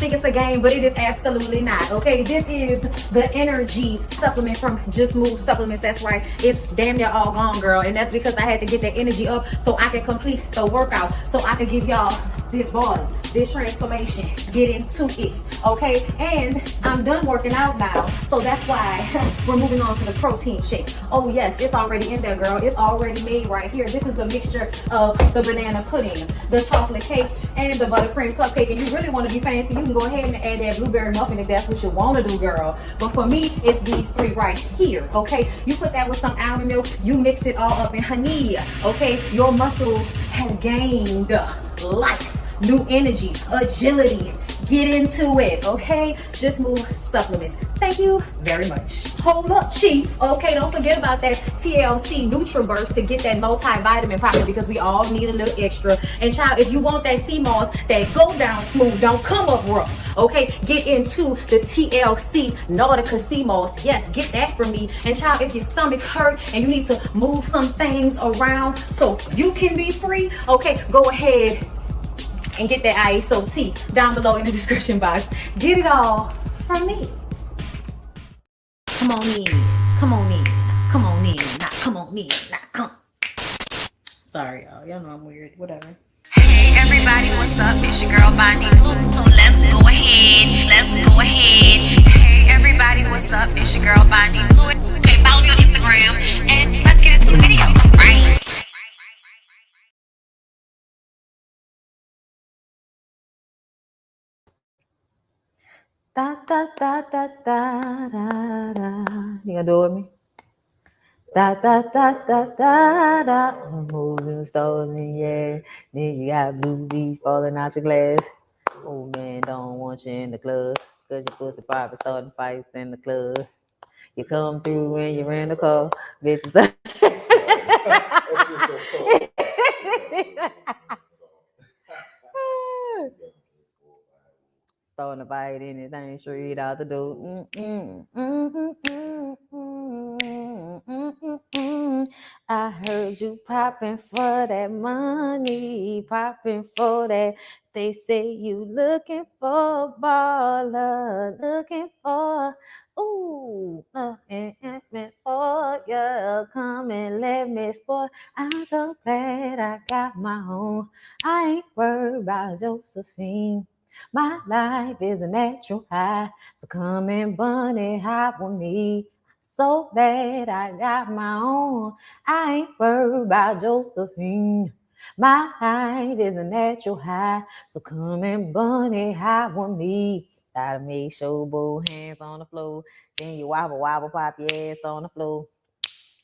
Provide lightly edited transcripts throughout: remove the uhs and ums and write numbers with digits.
think it's a game, but it is absolutely not, okay? This is the energy supplement from Just Move Supplements. That's right. It's damn near all gone, girl. And that's because I had to get that energy up so I can complete the workout, so I can give y'all this body, this transformation, get into it, okay? And I'm done working out now, so that's why we're moving on to the protein shake. Oh yes, it's already in there, girl. It's already made right here. This is the mixture of the banana pudding, the chocolate cake, and the buttercream cupcake. And you really want to be fancy, you can go ahead and add that blueberry muffin if that's what you want to do, girl. But for me, it's these three right here, okay? You put that with some almond milk, you mix it all up in honey, okay? Your muscles have gained life, new energy, agility. Get into it, okay? Just Move Supplements. Thank you very much. Hold up, Chief. Okay, don't forget about that TLC NutriBurst to get that multivitamin popping, because we all need a little extra. And child, if you want that sea moss that go down smooth, don't come up rough, okay? Get into the TLC Nautica sea moss. Yes, get that from me. And child, if your stomach hurt and you need to move some things around so you can be free, okay, go ahead and get that ISO tea down below in the description box. Get it all from me. Come on in, come on in, come on in, not come on in, not come. Sorry, y'all know I'm weird, whatever. Hey everybody, what's up? It's your girl BondyBlue. So let's go ahead. Hey everybody, what's up? It's your girl BondyBlue. Okay, follow me on Instagram and let's get into the video, right? Da da da da da da da. You gonna do it with me? Da da da da da da. I'm moving stolen, yeah. Then you got blue bees falling out your glass. Oh man, don't want you in the club, cause your pussy probably starting fights in the club. You come through when you're in the car, bitches. Starting to fight anything straight out the door. I heard you popping for that money, popping for that. They say you looking for a baller, looking for, ooh, and for you. Come and let me spoil. I'm so glad I got my own. I ain't worried about Josephine. My life is a natural high, so come and bunny hop with me. So glad I got my own. I ain't worried about Josephine. My life is a natural high, so come and bunny hop with me. Gotta make sure both hands on the floor. Then you wobble, pop your ass on the floor.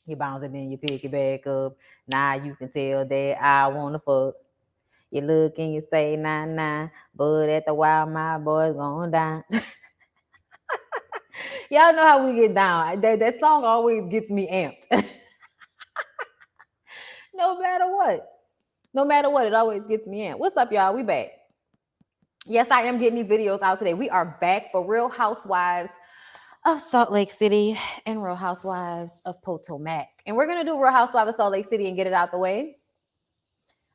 You bounce it, then you pick it back up. Now you can tell that I wanna fuck. You look and you say, nah, nah, but at the while, my boy's gonna die. Y'all know how we get down. That song always gets me amped. No matter what, it always gets me amped. What's up, y'all? We back. Yes, I am getting these videos out today. We are back for Real Housewives of Salt Lake City and Real Housewives of Potomac. And we're going to do Real Housewives of Salt Lake City and get it out the way.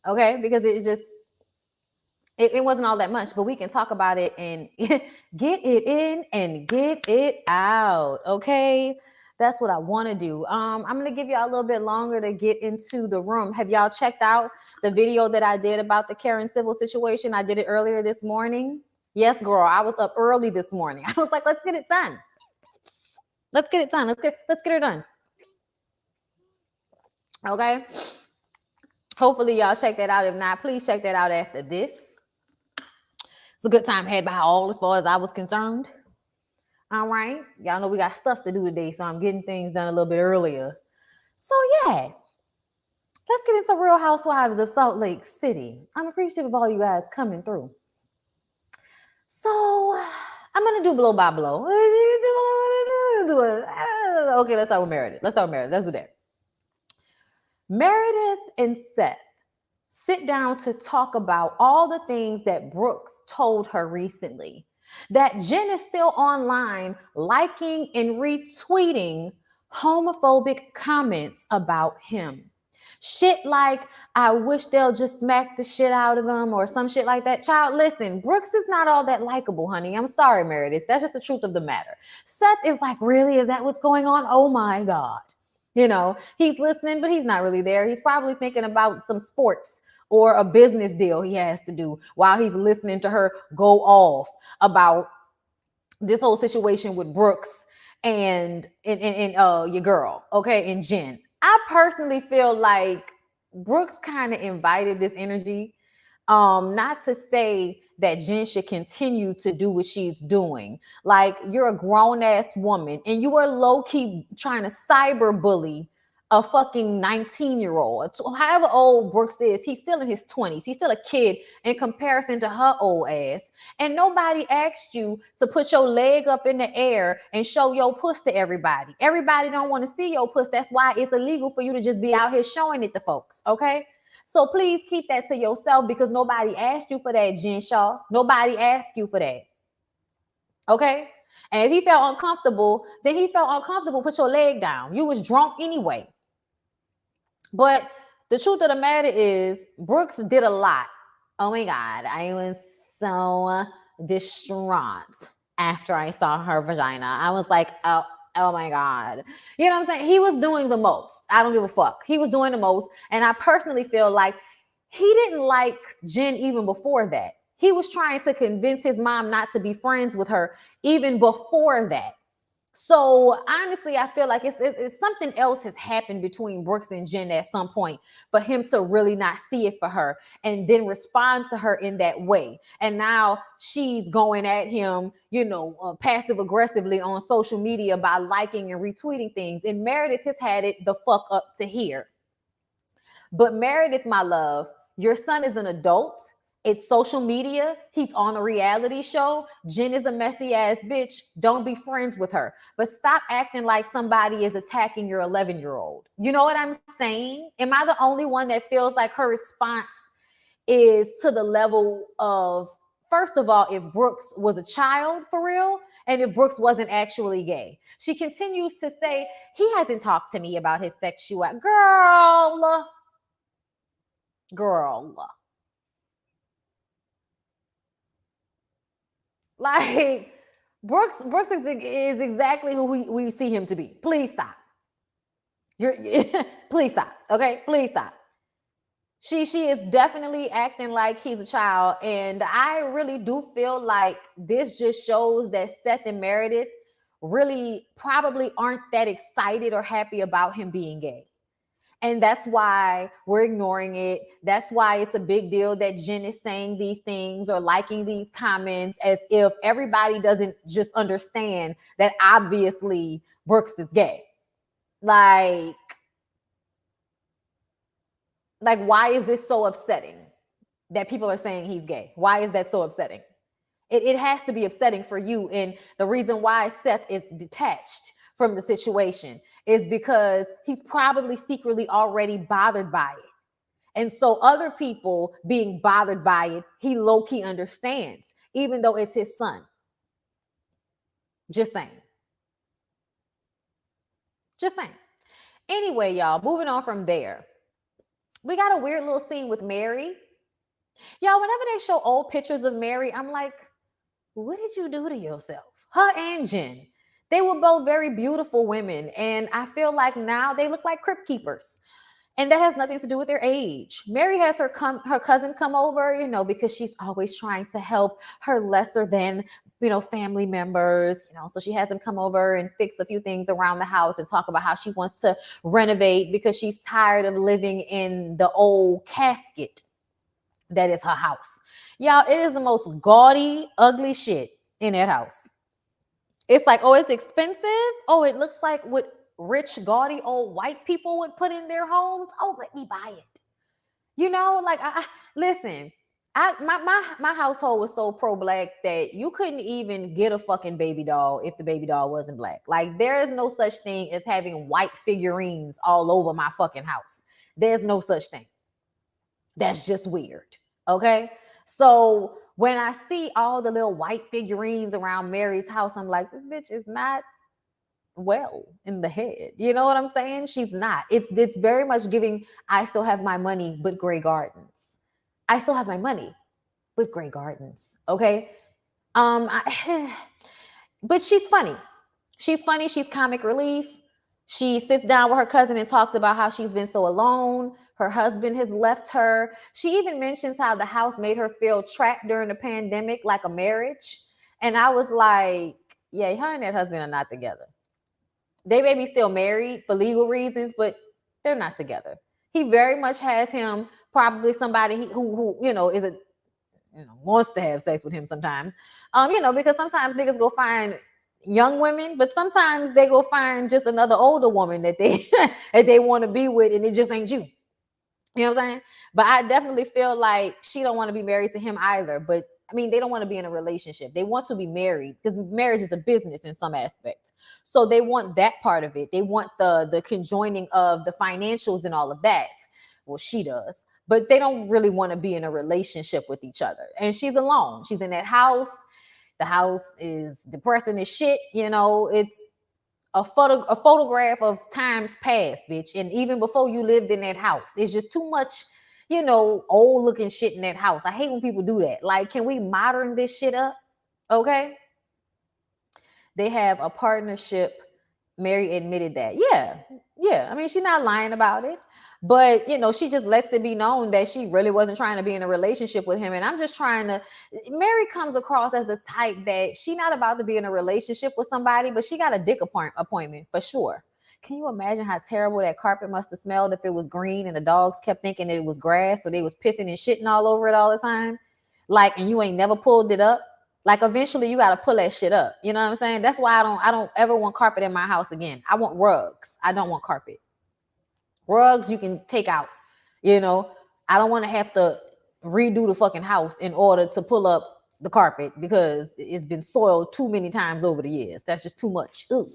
Okay? Because it wasn't all that much, but we can talk about it and get it in and get it out, okay? That's what I want to do. I'm going to give y'all a little bit longer to get into the room. Have y'all checked out the video that I did about the Karen Civil situation? I did it earlier this morning. Yes, girl, I was up early this morning. I was like, let's get it done. Let's get it done. Let's get it done. Okay? Hopefully y'all check that out. If not, please check that out after this. It's a good time had by all as far as I was concerned. All right. Y'all know we got stuff to do today, so I'm getting things done a little bit earlier. So yeah, let's get into Real Housewives of Salt Lake City. I'm appreciative of all you guys coming through. So I'm going to do blow by blow. Okay, let's start with Meredith. Let's do that. Meredith and Seth sit down to talk about all the things that Brooks told her recently. That Jen is still online liking and retweeting homophobic comments about him. Shit like, I wish they'll just smack the shit out of him or some shit like that. Child, listen, Brooks is not all that likable, honey. I'm sorry, Meredith. That's just the truth of the matter. Seth is like, really? Is that what's going on? Oh my God. You know, he's listening, but he's not really there. He's probably thinking about some sports or a business deal he has to do while he's listening to her go off about this whole situation with Brooks and your girl, okay, and Jen. I personally feel like Brooks kind of invited this energy. Not to say that Jen should continue to do what she's doing. Like, you're a grown ass woman and you are low key trying to cyber bully a fucking 19-year-old. However old Brooks is, he's still in his 20s. He's still a kid in comparison to her old ass. And nobody asked you to put your leg up in the air and show your puss to everybody. Everybody don't want to see your puss. That's why it's illegal for you to just be out here showing it to folks, okay? So please keep that to yourself because nobody asked you for that, Jen Shaw. Nobody asked you for that. Okay? And if he felt uncomfortable, then he felt uncomfortable. Put your leg down. You was drunk anyway. But the truth of the matter is, Brooks did a lot. Oh my God. I was so distraught after I saw her vagina. I was like, oh my God. You know what I'm saying? He was doing the most. I don't give a fuck. He was doing the most. And I personally feel like he didn't like Jen even before that. He was trying to convince his mom not to be friends with her even before that. So honestly, I feel like it's something else has happened between Brooks and Jen at some point for him to really not see it for her and then respond to her in that way. And now she's going at him, passive aggressively on social media by liking and retweeting things. And Meredith has had it the fuck up to here. But Meredith, my love, your son is an adult. It's social media. He's on a reality show. Jen is a messy ass bitch. Don't be friends with her. But stop acting like somebody is attacking your 11-year-old. You know what I'm saying? Am I the only one that feels like her response is to the level of, first of all, if Brooks was a child for real, and if Brooks wasn't actually gay? She continues to say, he hasn't talked to me about his sexuality. Girl. Like, Brooks is exactly who we see him to be. Please stop. Please stop. Okay, please stop. She is definitely acting like he's a child, and I really do feel like this just shows that Seth and Meredith really probably aren't that excited or happy about him being gay. And that's why we're ignoring it. That's why it's a big deal that Jen is saying these things or liking these comments, as if everybody doesn't just understand that obviously Brooks is gay. Like, why is this so upsetting that people are saying he's gay? Why is that so upsetting? It has to be upsetting for you. And the reason why Seth is detached from the situation is because he's probably secretly already bothered by it. And so other people being bothered by it, he low-key understands, even though it's his son. Just saying. Just saying. Anyway, y'all, moving on from there. We got a weird little scene with Mary. Y'all, whenever they show old pictures of Mary, I'm like, what did you do to yourself? Her and Jen. They were both very beautiful women. And I feel like now they look like crypt keepers. And that has nothing to do with their age. Mary has her cousin come over, because she's always trying to help her lesser than, family members, so she has them come over and fix a few things around the house and talk about how she wants to renovate because she's tired of living in the old casket that is her house. Y'all, it is the most gaudy, ugly shit in that house. It's like, oh, it's expensive. Oh, it looks like what rich, gaudy old white people would put in their homes. Oh, let me buy it. Listen, my household was so pro-black that you couldn't even get a fucking baby doll if the baby doll wasn't black. Like, there is no such thing as having white figurines all over my fucking house. There's no such thing. That's just weird. Okay. So when I see all the little white figurines around Mary's house, I'm like, this bitch is not well in the head. You know what I'm saying? She's not. It's very much giving, I still have my money, but Grey Gardens. I still have my money, but Grey Gardens. Okay. But she's funny. She's funny. She's comic relief. She sits down with her cousin and talks about how she's been so alone. Her husband has left her. She even mentions how the house made her feel trapped during the pandemic, like a marriage. And I was like, yeah, her and that husband are not together. They may be still married for legal reasons, but they're not together. He very much has him, probably somebody who is a wants to have sex with him sometimes. Because sometimes niggas go find young women, but sometimes they go find just another older woman that they that they want to be with, and it just ain't you. You know what I'm saying? But I definitely feel like she don't want to be married to him either. But I mean, they don't want to be in a relationship. They want to be married because marriage is a business in some aspects. So they want that part of it. They want the conjoining of the financials and all of that. Well, she does. But they don't really want to be in a relationship with each other. And she's alone. She's in that house. The house is depressing as shit. It's a photograph of times past, bitch. And even before you lived in that house, it's just too much, old looking shit in that house. I hate when people do that. Like, can we modern this shit up? Okay. They have a partnership. Mary admitted that. Yeah. I mean, she's not lying about it. But, she just lets it be known that she really wasn't trying to be in a relationship with him. And I'm just trying to, Mary comes across as the type that she not about to be in a relationship with somebody, but she got a dick appointment for sure. Can you imagine how terrible that carpet must have smelled if it was green and the dogs kept thinking it was grass, so they was pissing and shitting all over it all the time? Like, and you ain't never pulled it up. Like, eventually you got to pull that shit up. You know what I'm saying? That's why I don't ever want carpet in my house again. I want rugs. I don't want carpet. Rugs you can take out. I don't want to have to redo the fucking house in order to pull up the carpet because it's been soiled too many times over the years. That's just too much. Ooh,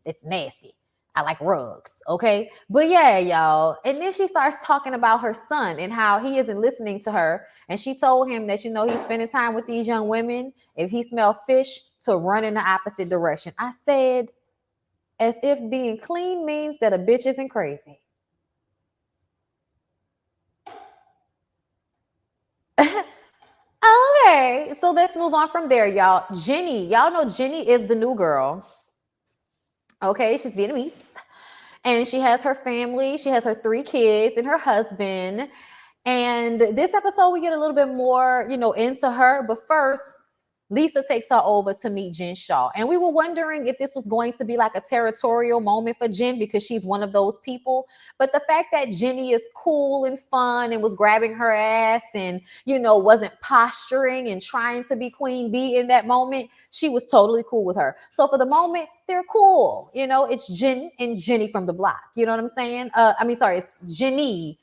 it's nasty. I like rugs, okay? But yeah, y'all. And then she starts talking about her son and how he isn't listening to her. And she told him that, he's spending time with these young women. If he smelled fish, to run in the opposite direction. I said, as if being clean means that a bitch isn't crazy. Okay, so let's move on from there, y'all. Jennie, y'all know Jennie is the new girl. Okay, she's Vietnamese. And she has her family. She has her 3 kids and her husband. And this episode, we get a little bit more, into her. But first, Lisa takes her over to meet Jen Shaw. And we were wondering if this was going to be like a territorial moment for Jen because she's one of those people. But the fact that Jennie is cool and fun and was grabbing her ass and, wasn't posturing and trying to be Queen Bee in that moment, she was totally cool with her. So for the moment, they're cool. It's Jen and Jennie from the block. You know what I'm saying? It's Jennie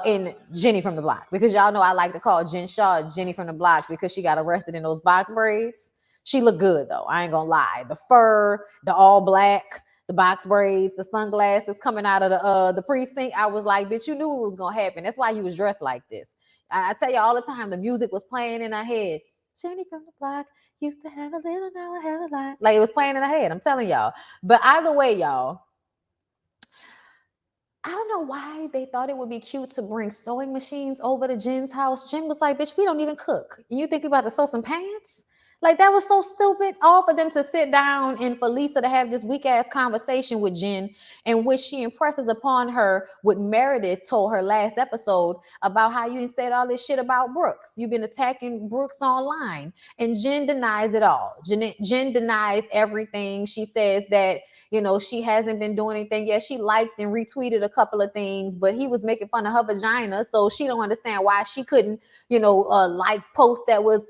in Jennie from the block, because y'all know I like to call Jen Shaw Jennie from the block because she got arrested in those box braids. She looked good though. I ain't gonna lie. The fur, the all black, the box braids, the sunglasses coming out of the precinct. I was like, bitch, you knew it was gonna happen. That's why you was dressed like this. I tell you all the time, the music was playing in her head. Jennie from the block used to have a little, now I have a lot. Like, it was playing in her head. I'm telling y'all. But either way, y'all, I don't know why they thought it would be cute to bring sewing machines over to Jen's house. Jen was like, bitch, we don't even cook. And you think you about to sew some pants? Like, that was so stupid. All for them to sit down and for Lisa to have this weak ass conversation with Jen, in which she impresses upon her what Meredith told her last episode about how you said all this shit about Brooks. You've been attacking Brooks online. And Jen denies it all. Jen denies everything. She says that, she hasn't been doing anything yet. She liked and retweeted a couple of things, but he was making fun of her vagina. So she don't understand why she couldn't, like post that was,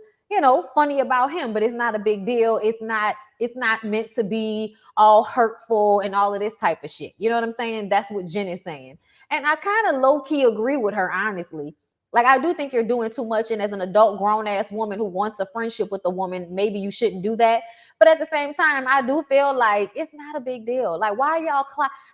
funny about him. But it's not a big deal. It's not meant to be all hurtful and all of this type of shit. You know what I'm saying? That's what Jen is saying. And I kind of low key agree with her, honestly. Like, I do think you're doing too much. And as an adult, grown ass woman who wants a friendship with a woman, maybe you shouldn't do that. But at the same time, I do feel like it's not a big deal. Like, why are y'all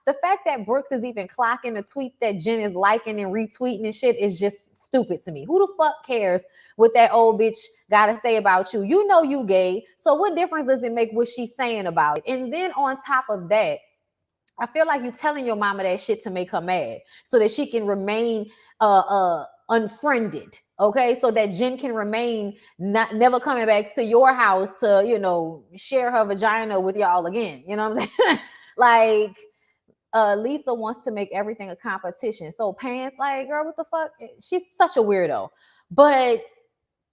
the fact that Brooks is even clocking the tweets that Jen is liking and retweeting and shit is just stupid to me. Who the fuck cares what that old bitch got to say about you? You know you gay. So what difference does it make what she's saying about it? And then on top of that, I feel like you telling your mama that shit to make her mad so that she can remain unfriended. Okay, so that Jen can remain never coming back to your house to, you know, share her vagina with y'all again. You know what I'm saying? Like, Lisa wants to make everything a competition. So Pants, like, girl, what the fuck? She's such a weirdo. But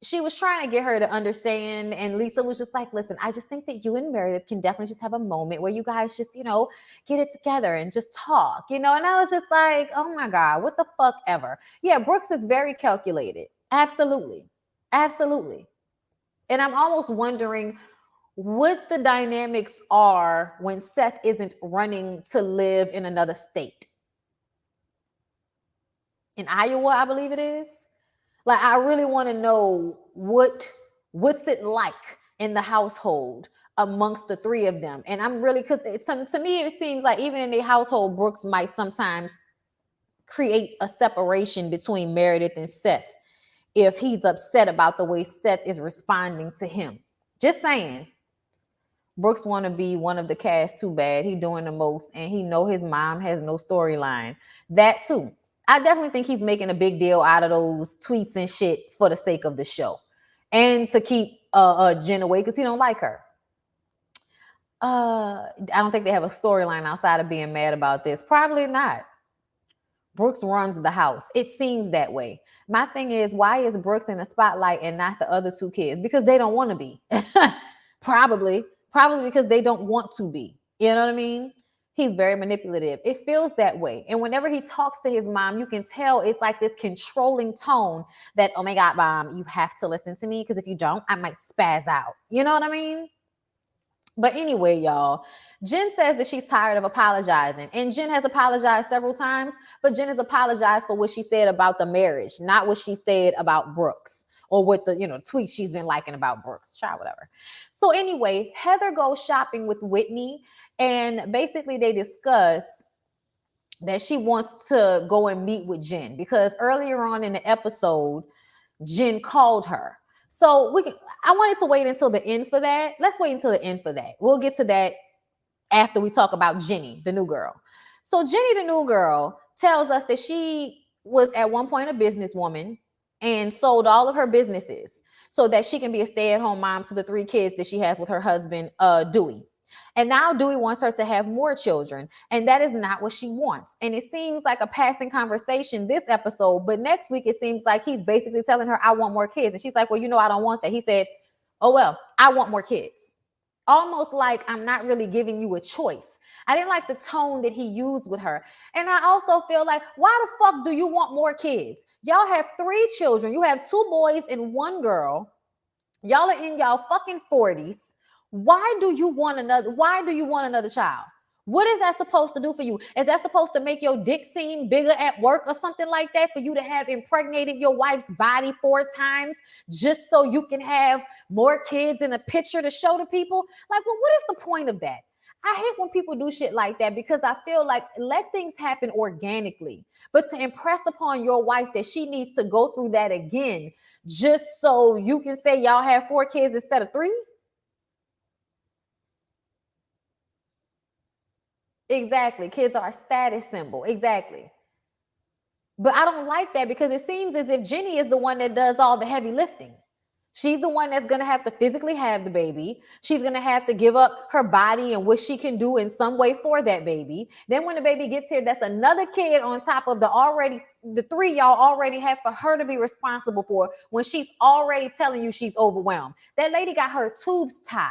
she was trying to get her to understand, and Lisa was just like, listen, I just think that you and Meredith can definitely just have a moment where you guys just, you know, get it together and just talk, you know. And I was just like, oh my God, what the fuck ever. Yeah, Brooks is very calculated. Absolutely. Absolutely. And I'm almost wondering what the dynamics are when Seth isn't running to live in another state. In Iowa, I believe it is. Like, I really want to know what's it like in the household amongst the three of them. And I'm really, because to me, it seems like even in the household, Brooks might sometimes create a separation between Meredith and Seth if he's upset about the way Seth is responding to him. Just saying. Brooks want to be one of the cast too bad. He doing the most, and he know his mom has no storyline. That too. I definitely think he's making a big deal out of those tweets and shit for the sake of the show, and to keep Jen away because he don't like her. I don't think they have a storyline outside of being mad about this. Probably not. Brooks runs the house. It seems that way. My thing is, why is Brooks in the spotlight and not the other two kids? Because they don't want to be. Probably because they don't want to be. You know what I mean? He's very manipulative. It feels that way. And whenever he talks to his mom, you can tell it's like this controlling tone that, oh my God, mom, you have to listen to me because if you don't, I might spaz out. You know what I mean? But anyway, y'all, Jen says that she's tired of apologizing. And Jen has apologized several times, but Jen has apologized for what she said about the marriage, not what she said about Brooks or what the, tweets she's been liking about Brooks. Child, whatever. So anyway, Heather goes shopping with Whitney, and basically they discuss that she wants to go and meet with Jen because earlier on in the episode, Jen called her. So I wanted to wait until the end for that. Let's wait until the end for that. We'll get to that after we talk about Jenny, the new girl. So Jenny, the new girl, tells us that she was at one point a businesswoman and sold all of her businesses so that she can be a stay-at-home mom to the 3 kids that she has with her husband, Dewey. And now Dewey wants her to have more children, and that is not what she wants. And it seems like a passing conversation this episode, but next week it seems like he's basically telling her, I want more kids. And she's like, well, I don't want that. He said, oh, well, I want more kids. Almost like I'm not really giving you a choice. I didn't like the tone that he used with her. And I also feel like, why the fuck do you want more kids? Y'all have 3 children. You have 2 boys and 1 girl. Y'all are in y'all fucking 40s. Why do you want another child? What is that supposed to do for you? Is that supposed to make your dick seem bigger at work or something like that, for you to have impregnated your wife's body 4 times just so you can have more kids in a picture to show to people? Like, well, what is the point of that? I hate when people do shit like that because I feel like let things happen organically. But to impress upon your wife that she needs to go through that again just so you can say y'all have 4 kids instead of 3? Exactly. Kids are a status symbol. Exactly. But I don't like that because it seems as if Jenny is the one that does all the heavy lifting. She's the one that's going to have to physically have the baby. She's going to have to give up her body and what she can do in some way for that baby. Then when the baby gets here, that's another kid on top of the 3 y'all already have for her to be responsible for when she's already telling you she's overwhelmed. That lady got her tubes tied.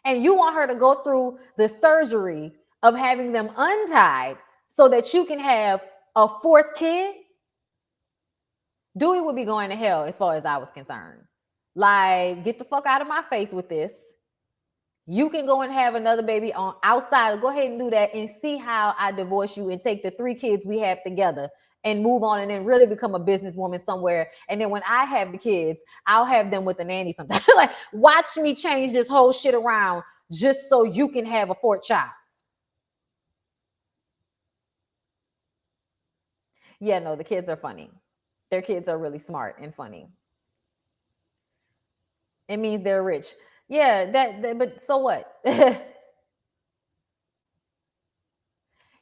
And you want her to go through the surgery of having them untied so that you can have a 4th kid? Dewey would be going to hell as far as I was concerned. Like, get the fuck out of my face with this. You can go and have another baby on outside. Go ahead and do that and see how I divorce you and take the 3 kids we have together and move on and then really become a businesswoman somewhere. And then when I have the kids, I'll have them with a nanny sometimes. Like, watch me change this whole shit around just so you can have a fourth child. Yeah, no, the kids are funny. Their kids are really smart and funny. It means they're rich. Yeah, but so what?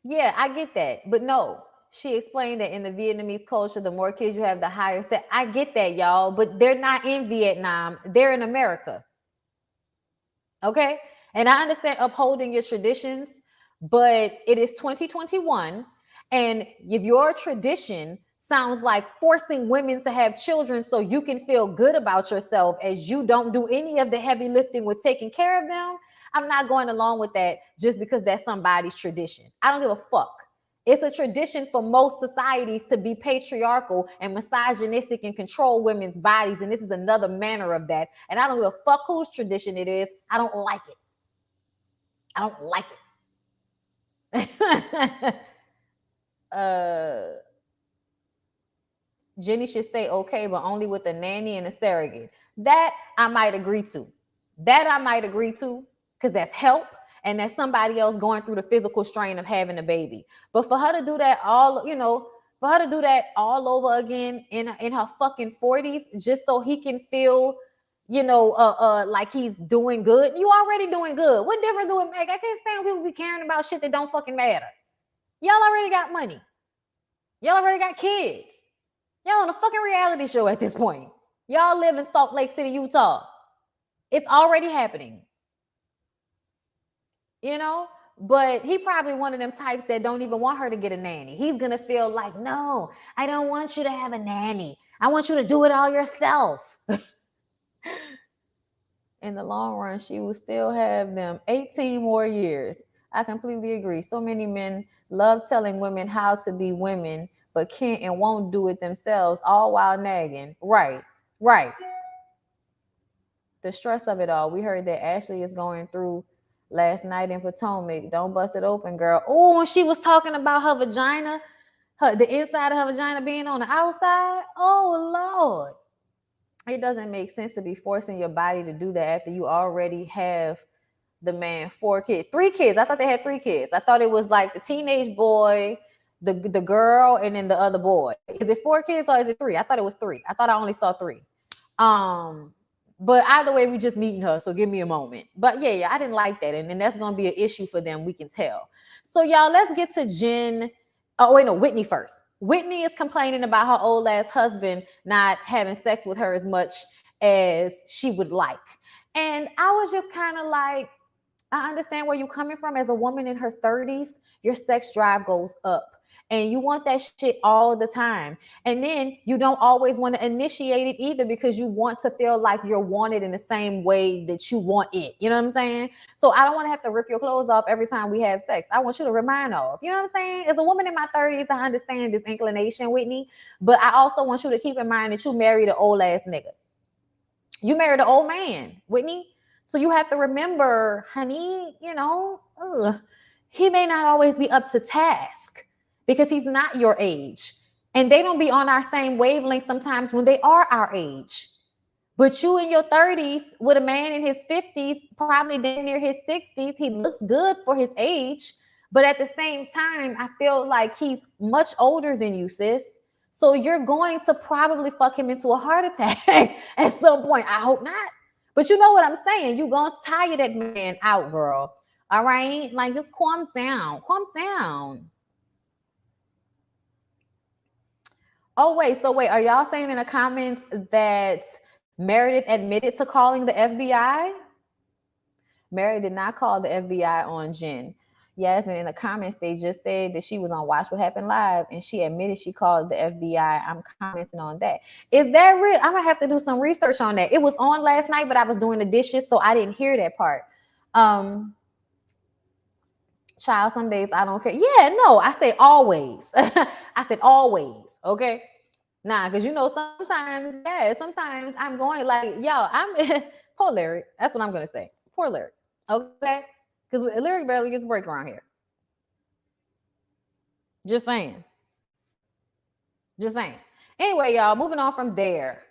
Yeah, I get that. But no, she explained that in the Vietnamese culture, the more kids you have, the higher step. I get that, y'all, but they're not in Vietnam. They're in America. Okay? And I understand upholding your traditions, but it is 2021. And if your tradition sounds like forcing women to have children so you can feel good about yourself as you don't do any of the heavy lifting with taking care of them, I'm not going along with that just because that's somebody's tradition. I don't give a fuck. It's a tradition for most societies to be patriarchal and misogynistic and control women's bodies. And this is another manner of that. And I don't give a fuck whose tradition it is. I don't like it. I don't like it. Jenny should say okay, but only with a nanny and a surrogate. That I might agree to. Because that's help. And that's somebody else going through the physical strain of having a baby. But for her to do that all over again in her fucking 40s, just so he can feel, like he's doing good. You already doing good. What difference do it make? I can't stand people be caring about shit that don't fucking matter. Y'all already got money. Y'all already got kids. Y'all on a fucking reality show at this point. Y'all live in Salt Lake City, Utah. It's already happening. But he probably one of them types that don't even want her to get a nanny. He's going to feel like, no, I don't want you to have a nanny. I want you to do it all yourself. In the long run, she will still have them 18 more years. I completely agree. So many men love telling women how to be women, but can't and won't do it themselves, all while nagging. Right. The stress of it all. We heard that Ashley is going through last night in Potomac. Don't bust it open, girl. Oh, when she was talking about her vagina, the inside of her vagina being on the outside. Oh, Lord. It doesn't make sense to be forcing your body to do that after you already have the man 3 kids. I thought they had 3 kids. I thought it was like the teenage boy, the girl, and then the other boy. Is it 4 kids or is it 3? I thought it was 3. I thought I only saw 3. But either way, we just meeting her, so give me a moment. But yeah, I didn't like that, and then that's gonna be an issue for them. We can tell. So y'all, let's get to Jen. Oh wait, no, Whitney first. Whitney is complaining about her old ass husband not having sex with her as much as she would like, and I was just kind of like, I understand where you're coming from. As a woman in her 30s, your sex drive goes up. And you want that shit all the time. And then you don't always want to initiate it either because you want to feel like you're wanted in the same way that you want it. You know what I'm saying? So I don't want to have to rip your clothes off every time we have sex. I want you to remind off. You know what I'm saying? As a woman in my 30s, I understand this inclination, Whitney. But I also want you to keep in mind that you married an old ass nigga. You married an old man, Whitney. So you have to remember, honey, he may not always be up to task because he's not your age. And they don't be on our same wavelength sometimes when they are our age. But you in your 30s with a man in his 50s, probably damn near his 60s, he looks good for his age. But at the same time, I feel like he's much older than you, sis. So you're going to probably fuck him into a heart attack at some point. I hope not. But you know what I'm saying? You're going to tire that man out, girl. All right? Like, just calm down. Calm down. Oh, wait. So wait, are y'all saying in the comments that Meredith admitted to calling the FBI? Meredith did not call the FBI on Jen. Yasmin, in the comments, they just said that she was on Watch What Happened Live and she admitted she called the FBI. I'm commenting on that. Is that real? I'm going to have to do some research on that. It was on last night, but I was doing the dishes, so I didn't hear that part. Child, some days I don't care. Yeah, no, I say always. I said always, okay? Nah, because sometimes I'm going like, I'm poor lyric. That's what I'm going to say. Poor lyric, okay? Because lyric barely gets a break around here. Just saying. Just saying. Anyway, y'all, moving on from there.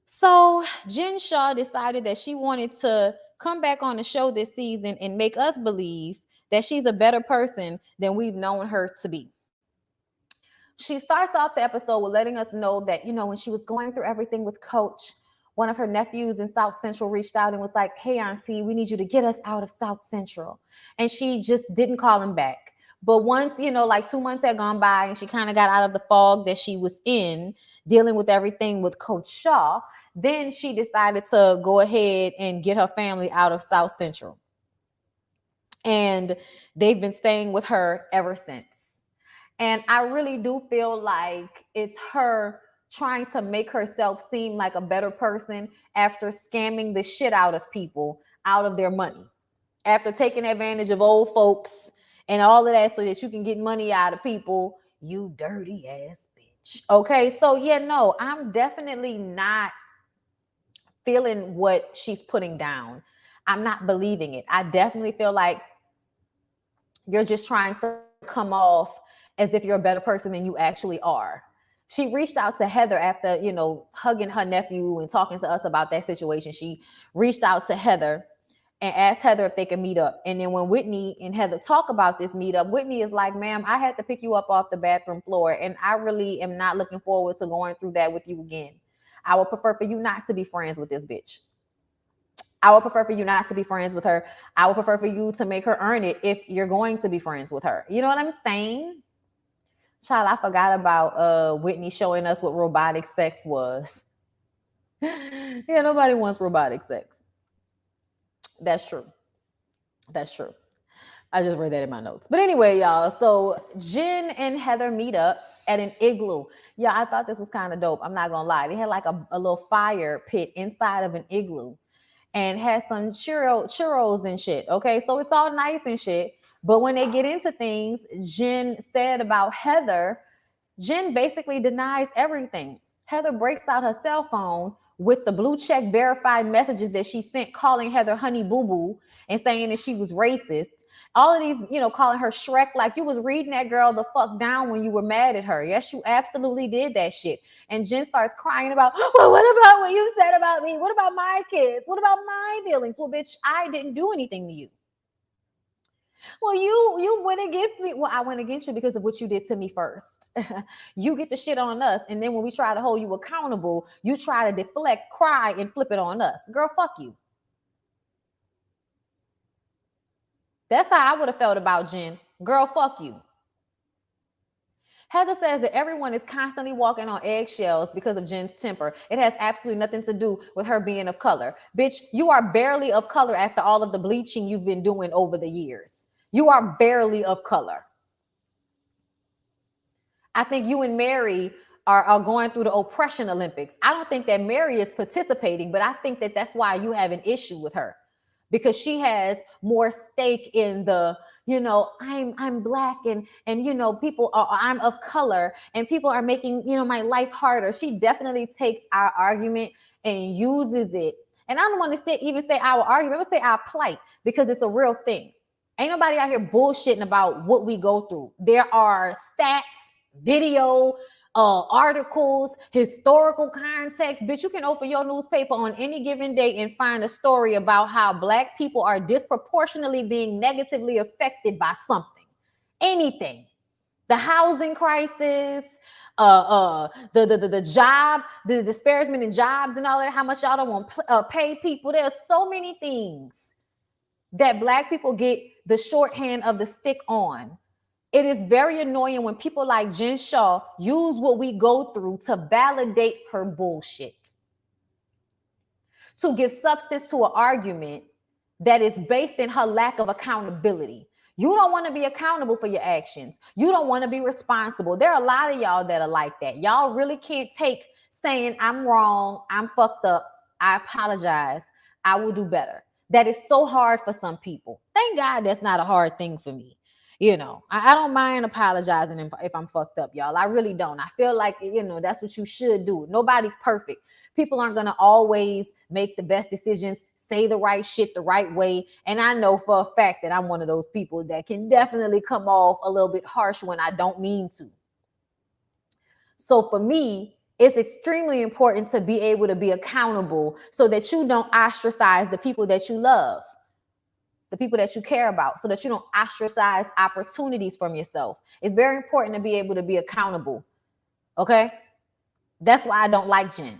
So Jen Shaw decided that she wanted to come back on the show this season and make us believe that she's a better person than we've known her to be. She starts off the episode with letting us know that, when she was going through everything with Coach, one of her nephews in South Central reached out and was like, "Hey, Auntie, we need you to get us out of South Central." And she just didn't call him back. But once, like 2 months had gone by and she kind of got out of the fog that she was in, dealing with everything with Coach Shaw, then she decided to go ahead and get her family out of South Central. And they've been staying with her ever since. And I really do feel like it's her trying to make herself seem like a better person after scamming the shit out of people out of their money, after taking advantage of old folks and all of that so that you can get money out of people, you dirty ass bitch. Okay, so yeah, no, I'm definitely not feeling what she's putting down. I'm not believing it. I definitely feel like you're just trying to come off as if you're a better person than you actually are. She reached out to Heather after, hugging her nephew and talking to us about that situation. She reached out to Heather and asked Heather if they could meet up. And then when Whitney and Heather talk about this meetup, Whitney is like, "Ma'am, I had to pick you up off the bathroom floor, and I really am not looking forward to going through that with you again. I would prefer for you not to be friends with this bitch. I would prefer for you not to be friends with her. I would prefer for you to make her earn it if you're going to be friends with her." You know what I'm saying? Child, I forgot about Whitney showing us what robotic sex was. Yeah, nobody wants robotic sex. That's true. That's true. I just read that in my notes. But anyway, y'all, so Jen and Heather meet up at an igloo. Yeah, I thought this was kind of dope. I'm not going to lie. They had like a little fire pit inside of an igloo and had some churros and shit. Okay, so it's all nice and shit. But when they get into things, Jen said about Heather, Jen basically denies everything. Heather breaks out her cell phone with the blue check verified messages that she sent, calling Heather honey boo boo and saying that she was racist. All of these, calling her Shrek, like you was reading that girl the fuck down when you were mad at her. Yes, you absolutely did that shit. And Jen starts crying about, "Well, what about what you said about me? What about my kids? What about my feelings?" Well, bitch, I didn't do anything to you. Well, you went against me. Well, I went against you because of what you did to me first. You get the shit on us, and then when we try to hold you accountable, you try to deflect, cry, and flip it on us. Girl, fuck you. That's how I would have felt about Jen. Girl, fuck you. Heather says that everyone is constantly walking on eggshells because of Jen's temper. It has absolutely nothing to do with her being of color. Bitch, you are barely of color after all of the bleaching you've been doing over the years. You are barely of color. I think you and Mary are going through the oppression Olympics. I don't think that Mary is participating, but I think that that's why you have an issue with her, because she has more stake in the, I'm black and people are, I'm of color and people are making, my life harder. She definitely takes our argument and uses it. And I don't want to even say our argument, I'm gonna say our plight, because it's a real thing. Ain't nobody out here bullshitting about what we go through. There are stats, video, articles, historical context. Bitch, you can open your newspaper on any given day and find a story about how Black people are disproportionately being negatively affected by something. Anything. The housing crisis, the job, the disparagement in jobs and all that, how much y'all don't want to pay people. There's so many things that Black people get the shorthand of the stick on. It is very annoying when people like Jen Shaw use what we go through to validate her bullshit, to give substance to an argument that is based in her lack of accountability. You don't want to be accountable for your actions. You don't want to be responsible. There are a lot of y'all that are like that. Y'all really can't take saying, "I'm wrong, I'm fucked up, I apologize, I will do better." That is so hard for some people. Thank God that's not a hard thing for me. I don't mind apologizing if I'm fucked up, y'all. I really don't. I feel like, that's what you should do. Nobody's perfect. People aren't going to always make the best decisions, say the right shit the right way. And I know for a fact that I'm one of those people that can definitely come off a little bit harsh when I don't mean to. So for me, it's extremely important to be able to be accountable so that you don't ostracize the people that you love, the people that you care about, so that you don't ostracize opportunities from yourself. It's very important to be able to be accountable. Okay? That's why I don't like Jen,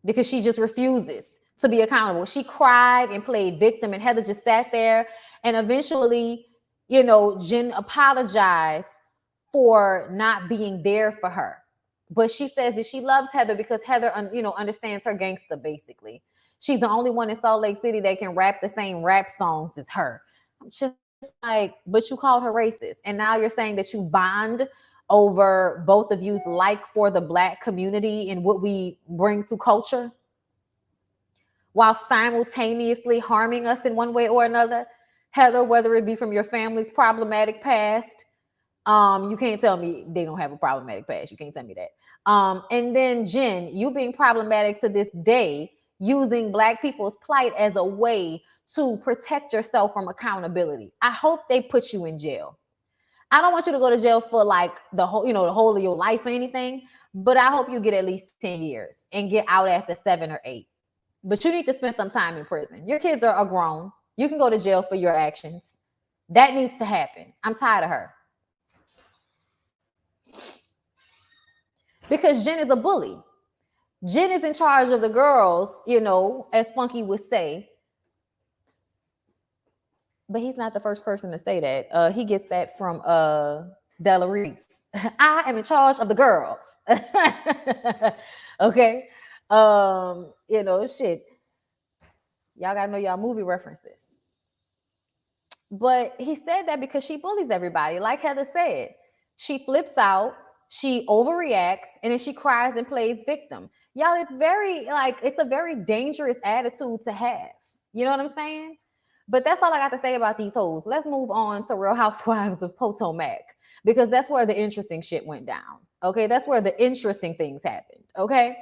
because she just refuses to be accountable. She cried and played victim, and Heather just sat there, and eventually, Jen apologized for not being there for her. But she says that she loves Heather because Heather, understands her gangster, basically. She's the only one in Salt Lake City that can rap the same rap songs as her. I'm just like, but you called her racist. And now you're saying that you bond over both of you's like for the Black community and what we bring to culture, while simultaneously harming us in one way or another. Heather, whether it be from your family's problematic past, you can't tell me they don't have a problematic past. You can't tell me that. And then Jen, you being problematic to this day, using Black people's plight as a way to protect yourself from accountability. I hope they put you in jail. I don't want you to go to jail for like the whole of your life or anything, but I hope you get at least 10 years and get out after 7 or 8. But you need to spend some time in prison. Your kids are grown. You can go to jail for your actions. That needs to happen. I'm tired of her. Because Jen is a bully. Jen is in charge of the girls, as Funky would say. But he's not the first person to say that. He gets that from Della Reese. I am in charge of the girls. Okay. Shit. Y'all gotta know y'all movie references. But he said that because she bullies everybody. Like Heather said, she flips out, she overreacts, and then she cries and plays victim. Y'all, it's a very dangerous attitude to have. You know what I'm saying? But that's all I got to say about these hoes. Let's move on to Real Housewives of Potomac, because that's where the interesting shit went down. Okay, that's where the interesting things happened. Okay,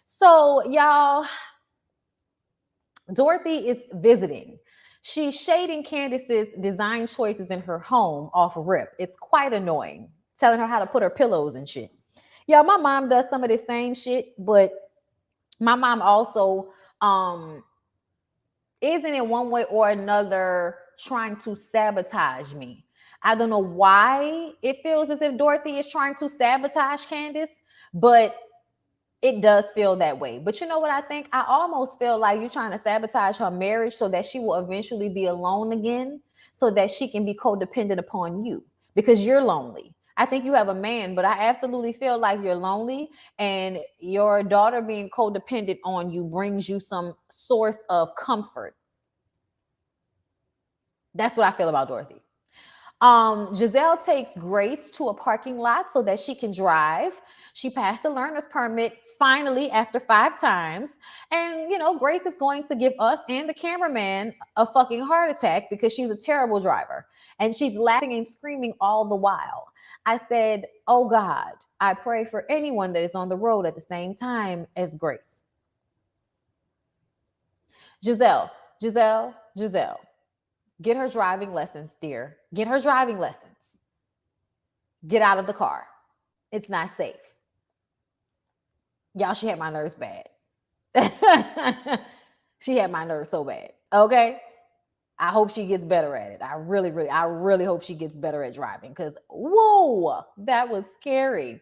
so y'all, Dorothy is visiting. She's shading Candace's design choices in her home off rip. It's quite annoying, telling her how to put her pillows and shit. Yeah, my mom does some of the same shit, but my mom also isn't in one way or another trying to sabotage me. I don't know why it feels as if Dorothy is trying to sabotage Candace, but it does feel that way. But you know what I think? I almost feel like you're trying to sabotage her marriage so that she will eventually be alone again, so that she can be codependent upon you because you're lonely. I think you have a man, but I absolutely feel like you're lonely, and your daughter being codependent on you brings you some source of comfort. That's what I feel about Dorothy. Giselle takes Grace to a parking lot so that she can drive. She passed the learner's permit finally after 5 times. And, Grace is going to give us and the cameraman a fucking heart attack because she's a terrible driver. And she's laughing and screaming all the while. I said, oh God, I pray for anyone that is on the road at the same time as Grace. Giselle. Get her driving lessons, dear. Get her driving lessons. Get out of the car. It's not safe. Y'all, she had my nerves bad. She had my nerves so bad. Okay? I hope she gets better at it. I really hope she gets better at driving, because, whoa, that was scary.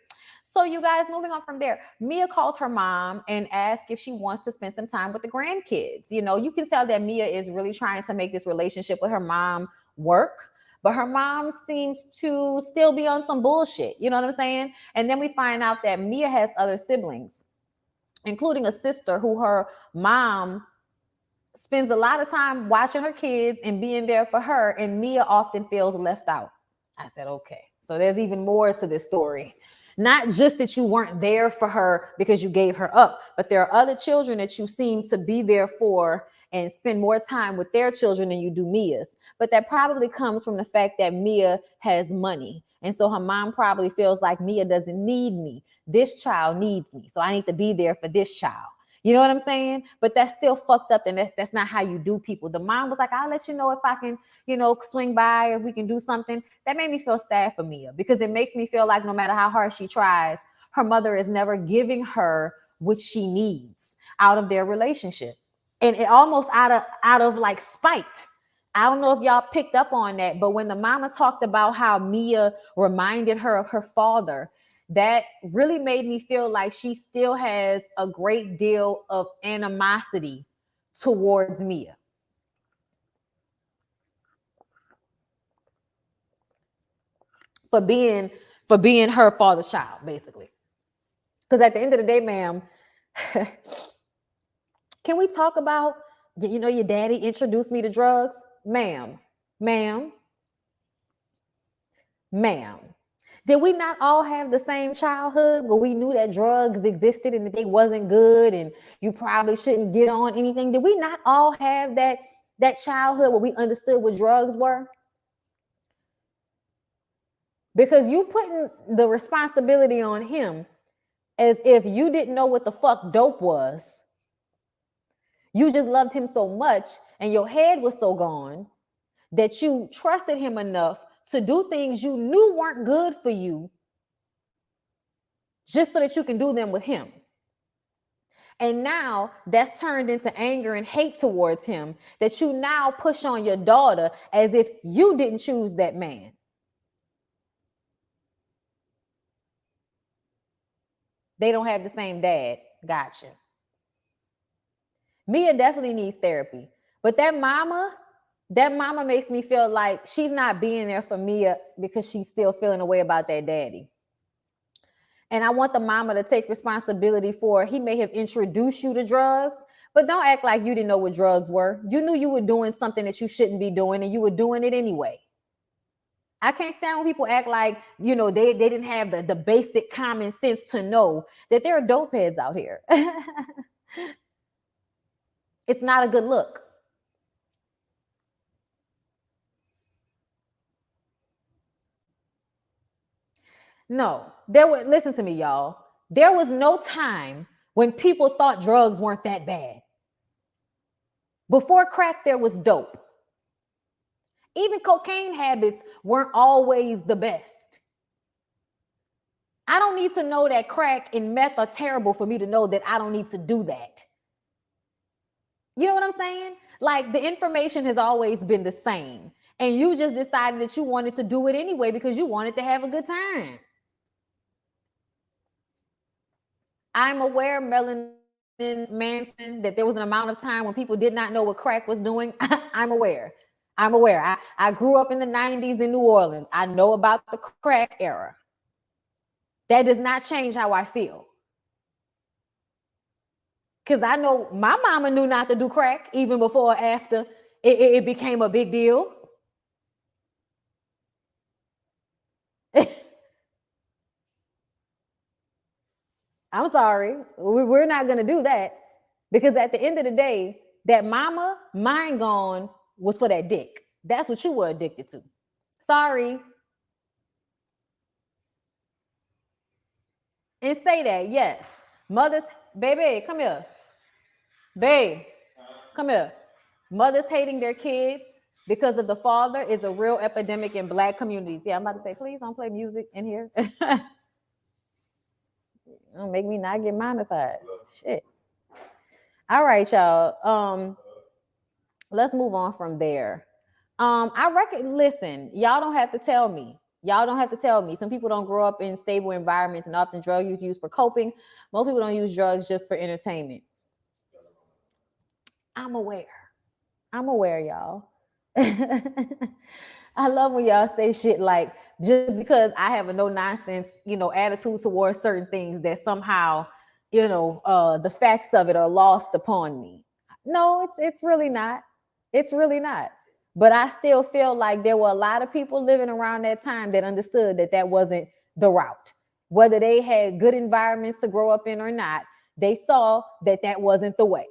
So you guys, moving on from there, Mia calls her mom and asks if she wants to spend some time with the grandkids. You can tell that Mia is really trying to make this relationship with her mom work, but her mom seems to still be on some bullshit. You know what I'm saying? And then we find out that Mia has other siblings, including a sister who her mom spends a lot of time watching her kids and being there for her, and Mia often feels left out. I said, okay, so there's even more to this story. Not just that you weren't there for her because you gave her up, but there are other children that you seem to be there for and spend more time with their children than you do Mia's. But that probably comes from the fact that Mia has money. And so her mom probably feels like Mia doesn't need me. This child needs me. So I need to be there for this child. You know what I'm saying? But that's still fucked up, and that's not how you do people. The mom was like, I'll let you know if I can, swing by, if we can do something. That made me feel sad for Mia, because it makes me feel like no matter how hard she tries, her mother is never giving her what she needs out of their relationship. And it almost out of like spite. I don't know if y'all picked up on that, but when the mama talked about how Mia reminded her of her father, that really made me feel like she still has a great deal of animosity towards Mia. For being her father's child, basically. Because at the end of the day, ma'am, can we talk about, your daddy introduced me to drugs? Ma'am. Did we not all have the same childhood where we knew that drugs existed and that they wasn't good and you probably shouldn't get on anything? Did we not all have that childhood where we understood what drugs were? Because you putting the responsibility on him as if you didn't know what the fuck dope was. You just loved him so much and your head was so gone that you trusted him enough to do things you knew weren't good for you just so that you can do them with him. And now that's turned into anger and hate towards him that you now push on your daughter as if you didn't choose that man. They don't have the same dad. Gotcha. Mia definitely needs therapy. But that mama makes me feel like she's not being there for Mia because she's still feeling a way about that daddy. And I want the mama to take responsibility for, he may have introduced you to drugs, but don't act like you didn't know what drugs were. You knew you were doing something that you shouldn't be doing and you were doing it anyway. I can't stand when people act like, they didn't have the basic common sense to know that there are dope heads out here. It's not a good look. No, listen to me, y'all. There was no time when people thought drugs weren't that bad. Before crack, there was dope. Even cocaine habits weren't always the best. I don't need to know that crack and meth are terrible for me to know that I don't need to do that. You know what I'm saying? Like, the information has always been the same. And you just decided that you wanted to do it anyway because you wanted to have a good time. I'm aware, Melanie Manson, that there was an amount of time when people did not know what crack was doing. I'm aware. I grew up in the 90s in New Orleans. I know about the crack era. That does not change how I feel. Because I know my mama knew not to do crack even before or after it became a big deal. I'm sorry. We're not going to do that. Because at the end of the day, that mama, mind gone, was for that dick. That's what you were addicted to. Sorry. And say that, yes. Mothers, baby, come here. Babe, come here. Mothers hating their kids because of the father is a real epidemic in Black communities. Yeah, I'm about to say, please don't play music in here. Don't make me not get monetized. Shit. All right, y'all. Let's move on from there. Listen, y'all don't have to tell me. Some people don't grow up in stable environments, and often drug use used for coping. Most people don't use drugs just for entertainment. I'm aware, y'all. I love when y'all say shit like, just because I have a no nonsense, attitude towards certain things, that somehow, the facts of it are lost upon me. No, it's really not. It's really not. But I still feel like there were a lot of people living around that time that understood that wasn't the route. Whether they had good environments to grow up in or not, they saw that wasn't the way.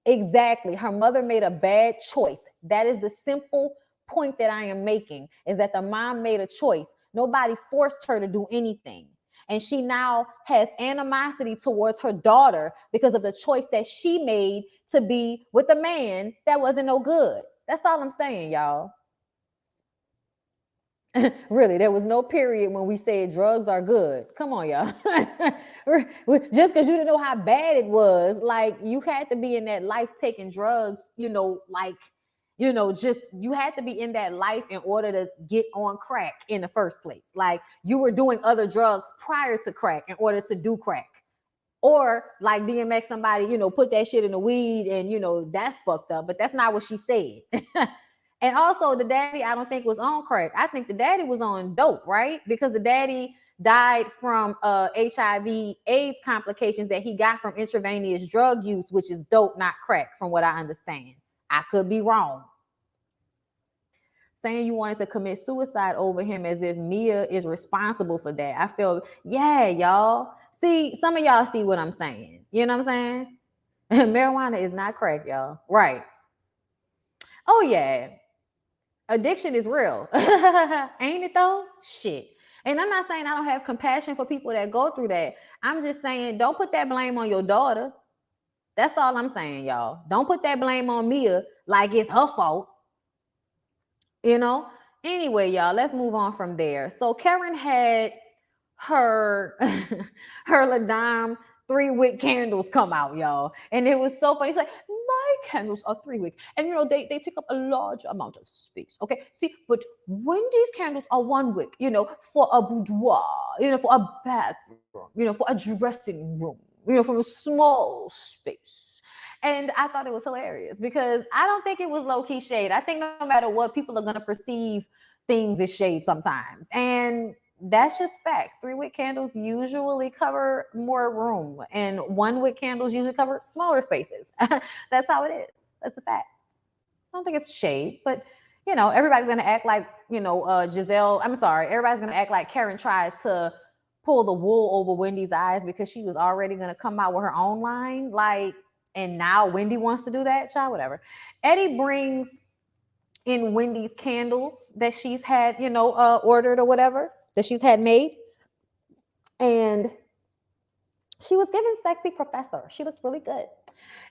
Exactly. Her mother made a bad choice. That is the simple point that I am making, is that the mom made a choice. Nobody forced her to do anything. And she now has animosity towards her daughter because of the choice that she made to be with a man that wasn't no good. That's all I'm saying, y'all. Really, there was no period when we said drugs are good. Come on, y'all. Just because you didn't know how bad it was, like you had to be in that life taking drugs, just you had to be in that life in order to get on crack in the first place. Like you were doing other drugs prior to crack in order to do crack. Or like DMX, somebody, put that shit in the weed and, that's fucked up. But that's not what she said. And also the daddy, I don't think was on crack. I think the daddy was on dope, right? Because the daddy died from HIV AIDS complications that he got from intravenous drug use, which is dope, not crack, from what I understand. I could be wrong. Saying you wanted to commit suicide over him as if Mia is responsible for that. I feel, yeah, y'all. See, some of y'all see what I'm saying. You know what I'm saying? Marijuana is not crack, y'all. Right. Oh, yeah. Addiction is real. Ain't it though? Shit. And I'm not saying I don't have compassion for people that go through that. I'm just saying don't put that blame on your daughter. That's all I'm saying, y'all. Don't put that blame on Mia like it's her fault. Anyway, y'all, let's move on from there. So Karen had her Ladame 3-wick candles come out, y'all, and it was so funny. It's like, my candles are 3-wick, and they take up a large amount of space. Okay, see, but Wendy's candles are 1-wick, for a boudoir, for a bathroom, for a dressing room, for a small space. And I thought it was hilarious because I don't think it was low-key shade. I think no matter what, people are going to perceive things as shade sometimes. And that's just facts. 3-wick candles usually cover more room, and 1-wick candles usually cover smaller spaces. That's how it is. That's a fact. I don't think it's shade, but everybody's going to act like, Giselle. I'm sorry. Everybody's going to act like Karen tried to pull the wool over Wendy's eyes because she was already going to come out with her own line. And now Wendy wants to do that, child, whatever. Eddie brings in Wendy's candles that she's had, ordered or whatever, that she's had made. And she was given sexy professor. She looked really good.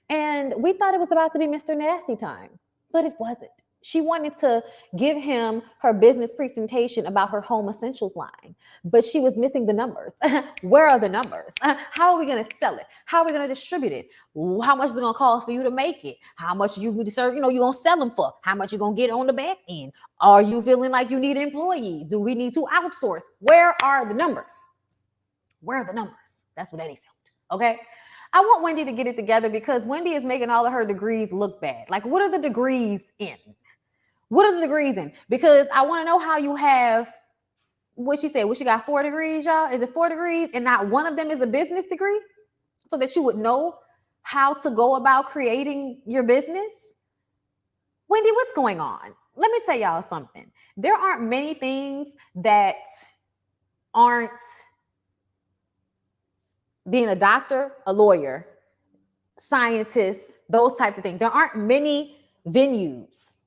And we thought it was about to be Mr. Nasty time, but it wasn't. She wanted to give him her business presentation about her home essentials line, but she was missing the numbers. Where are the numbers? How are we going to sell it? How are we going to distribute it? How much is it going to cost for you to make it? How much you deserve, you're going to sell them for? How much you going to get on the back end? Are you feeling like you need employees? Do we need to outsource? Where are the numbers? Where are the numbers? That's what Eddie felt. Okay. I want Wendy to get it together because Wendy is making all of her degrees look bad. Like, what are the degrees in? What are the degrees in? Because I want to know how you have, what she said, she got 4 degrees, y'all? Is it 4 degrees and not one of them is a business degree? So that you would know how to go about creating your business? Wendy, what's going on? Let me tell y'all something. There aren't many things that aren't being a doctor, a lawyer, scientist, those types of things. There aren't many venues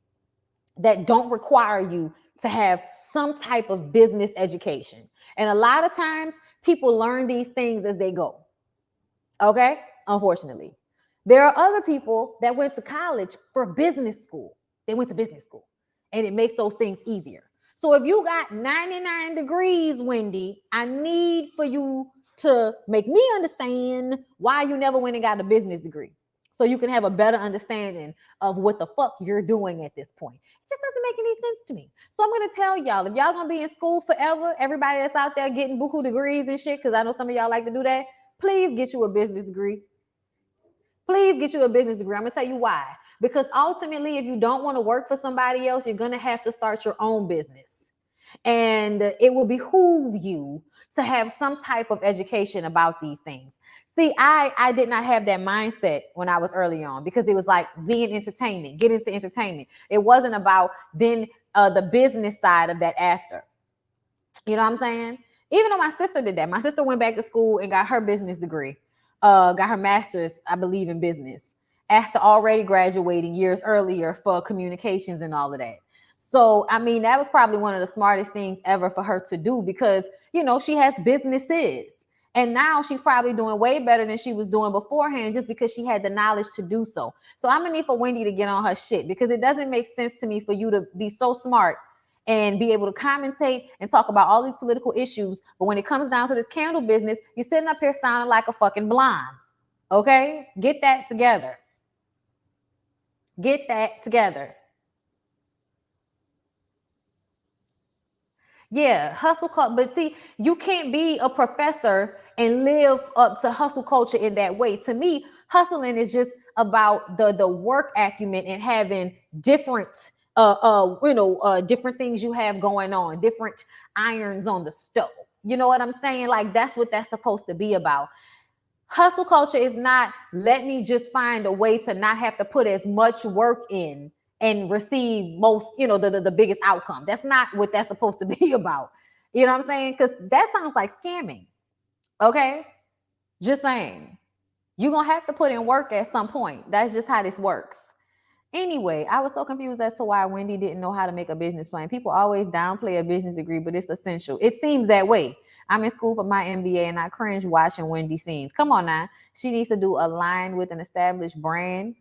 that don't require you to have some type of business education. And a lot of times people learn these things as they go. Okay? Unfortunately. There are other people that went to college for business school. They went to business school and it makes those things easier. So if you got 99 degrees, Wendy, I need for you to make me understand why you never went and got a business degree. So you can have a better understanding of what the fuck you're doing at this point. It just doesn't make any sense to me. So I'm going to tell y'all, if y'all going to be in school forever, everybody that's out there getting buku degrees and shit, because I know some of y'all like to do that, please get you a business degree. Please get you a business degree. I'm going to tell you why. Because ultimately, if you don't want to work for somebody else, you're going to have to start your own business. And it will behoove you to have some type of education about these things. See, I did not have that mindset when I was early on because it was like being entertainment, get into entertainment. It wasn't about then the business side of that after. You know what I'm saying? Even though my sister did that. My sister went back to school and got her business degree, got her master's, I believe, in business after already graduating years earlier for communications and all of that. So, I mean, that was probably one of the smartest things ever for her to do because, she has businesses. And now she's probably doing way better than she was doing beforehand just because she had the knowledge to do so. So I'm going to need for Wendy to get on her shit because it doesn't make sense to me for you to be so smart and be able to commentate and talk about all these political issues. But when it comes down to this candle business, you're sitting up here sounding like a fucking blonde. Okay? Get that together. Get that together. Yeah, hustle culture. But see, you can't be a professor and live up to hustle culture in that way. To me, hustling is just about the work acumen and having different different things you have going on, different irons on the stove. You know what I'm saying? Like that's what that's supposed to be about. Hustle culture is not let me just find a way to not have to put as much work in and receive most, the biggest outcome. That's not what that's supposed to be about. You know what I'm saying? Because that sounds like scamming. Okay? Just saying. You're going to have to put in work at some point. That's just how this works. Anyway, I was so confused as to why Wendy didn't know how to make a business plan. People always downplay a business degree, but it's essential. It seems that way. I'm in school for my MBA and I cringe watching Wendy scenes. Come on now. She needs to do a line with an established brand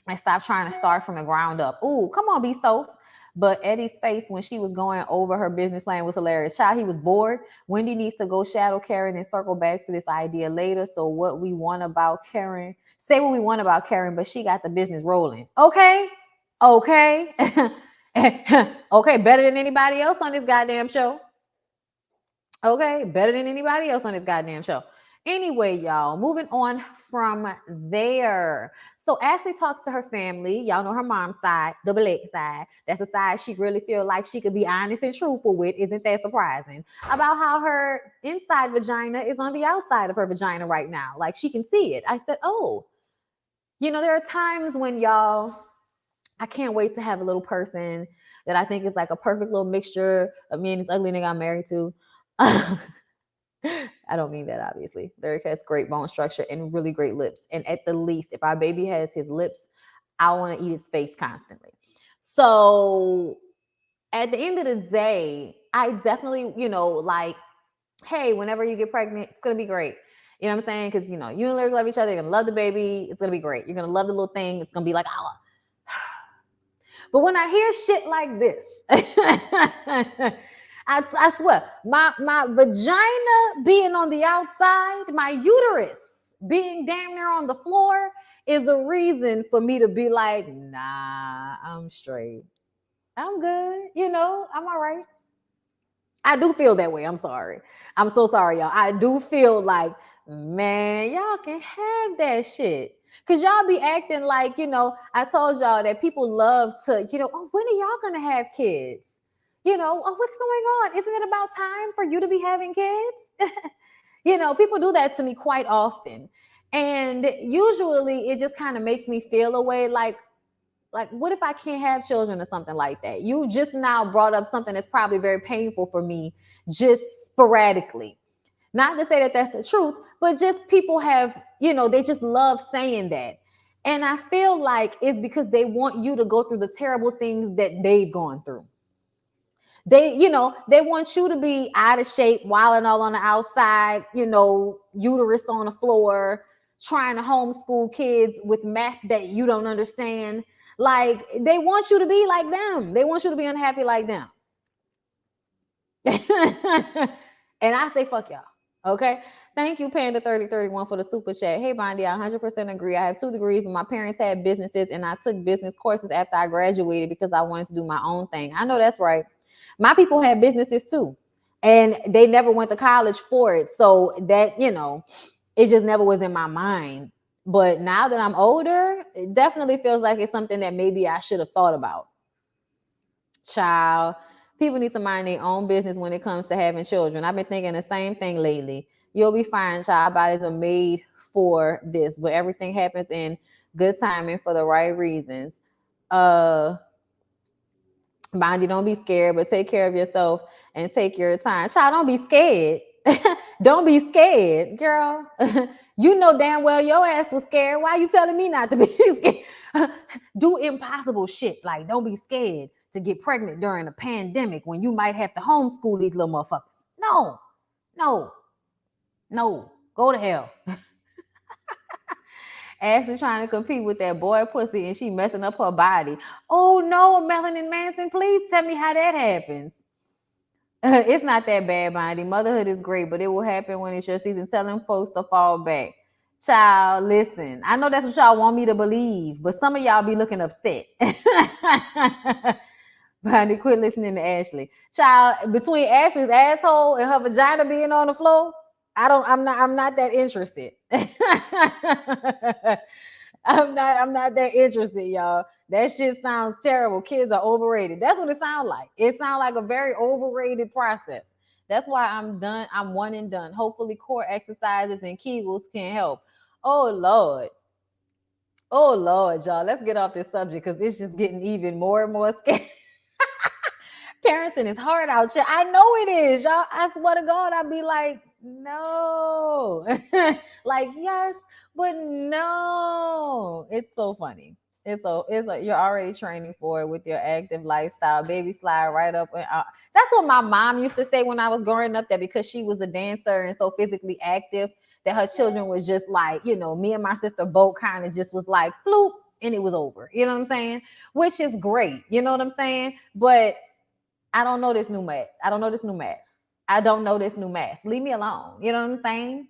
and stop trying to start from the ground up. Ooh, come on, B Stokes. But Eddie's face when she was going over her business plan was hilarious. Child, he was bored. Wendy needs to go shadow Karen and circle back to this idea later. So what we want about Karen, say what we want about Karen, but she got the business rolling. Okay. Okay. Okay. Better than anybody else on this goddamn show. Okay. Better than anybody else on this goddamn show. Anyway, y'all, moving on from there. So Ashley talks to her family. Y'all know her mom's side, the black side. That's a side she really feels like she could be honest and truthful with. Isn't that surprising? About how her inside vagina is on the outside of her vagina right now. Like she can see it. I said, oh, there are times when I can't wait to have a little person that I think is like a perfect little mixture of me and this ugly nigga I'm married to. I don't mean that, obviously. Derek has great bone structure and really great lips. And at the least, if our baby has his lips, I want to eat his face constantly. So at the end of the day, I definitely, like, hey, whenever you get pregnant, it's going to be great. You know what I'm saying? Because, you and Lyric love each other. You're going to love the baby. It's going to be great. You're going to love the little thing. It's going to be like, oh. But when I hear shit like this, I swear, my vagina being on the outside, my uterus being damn near on the floor is a reason for me to be like, nah, I'm straight. I'm good. I'm all right. I do feel that way. I'm sorry. I'm so sorry, y'all. I do feel like, man, y'all can have that shit. Because y'all be acting like, I told y'all that people love to, oh, when are y'all going to have kids? Oh, what's going on? Isn't it about time for you to be having kids? People do that to me quite often. And usually it just kind of makes me feel a way like, what if I can't have children or something like that? You just now brought up something that's probably very painful for me, just sporadically. Not to say that that's the truth, but just people have, they just love saying that. And I feel like it's because they want you to go through the terrible things that they've gone through. They want you to be out of shape, wilding all on the outside, uterus on the floor, trying to homeschool kids with math that you don't understand. Like, they want you to be like them. They want you to be unhappy like them. And I say, fuck y'all. Okay. Thank you, Panda3031, for the super chat. Hey, Bondi, I 100% agree. I have 2 degrees, but my parents had businesses and I took business courses after I graduated because I wanted to do my own thing. I know that's right. My people had businesses too, and they never went to college for it. So that, it just never was in my mind. But now that I'm older, it definitely feels like it's something that maybe I should have thought about. Child, people need to mind their own business when it comes to having children. I've been thinking the same thing lately. You'll be fine, child. Bodies are made for this, but everything happens in good timing for the right reasons. Bondi, don't be scared, but take care of yourself and take your time. Child, don't be scared. Don't be scared, girl. You know damn well your ass was scared. Why are you telling me not to be scared? Do impossible shit. Like, don't be scared to get pregnant during a pandemic when you might have to homeschool these little motherfuckers. No. Go to hell. Ashley trying to compete with that boy pussy and she messing up her body. Oh no, Melanin Manson, please tell me how that happens. It's not that bad, Bondy. Motherhood is great, but it will happen when it's your season. Telling folks to fall back. Child, listen. I know that's what y'all want me to believe, but some of y'all be looking upset. Bondy, quit listening to Ashley. Child, between Ashley's asshole and her vagina being on the floor, I'm not that interested. I'm not that interested, y'all. That shit sounds terrible. Kids are overrated. That's what it sounds like. It sounds like a very overrated process. That's why I'm done. I'm one and done. Hopefully, core exercises and Kegels can help. Oh Lord. Oh Lord, y'all. Let's get off this subject because it's just getting even more and more scary. Parenting is hard out here. I know it is, y'all. I swear to God, I'd be like, no. Like, yes, but no. It's so funny. It's like you're already training for it with your active lifestyle. Baby slide right up and out. That's what my mom used to say when I was growing up, that because she was a dancer and so physically active, that her children was just like, me and my sister both kind of just was like, floop, and it was over. You know what I'm saying? Which is great. You know what I'm saying? But I don't know this new math. I don't know this new math. I don't know this new math. Leave me alone. You know what I'm saying?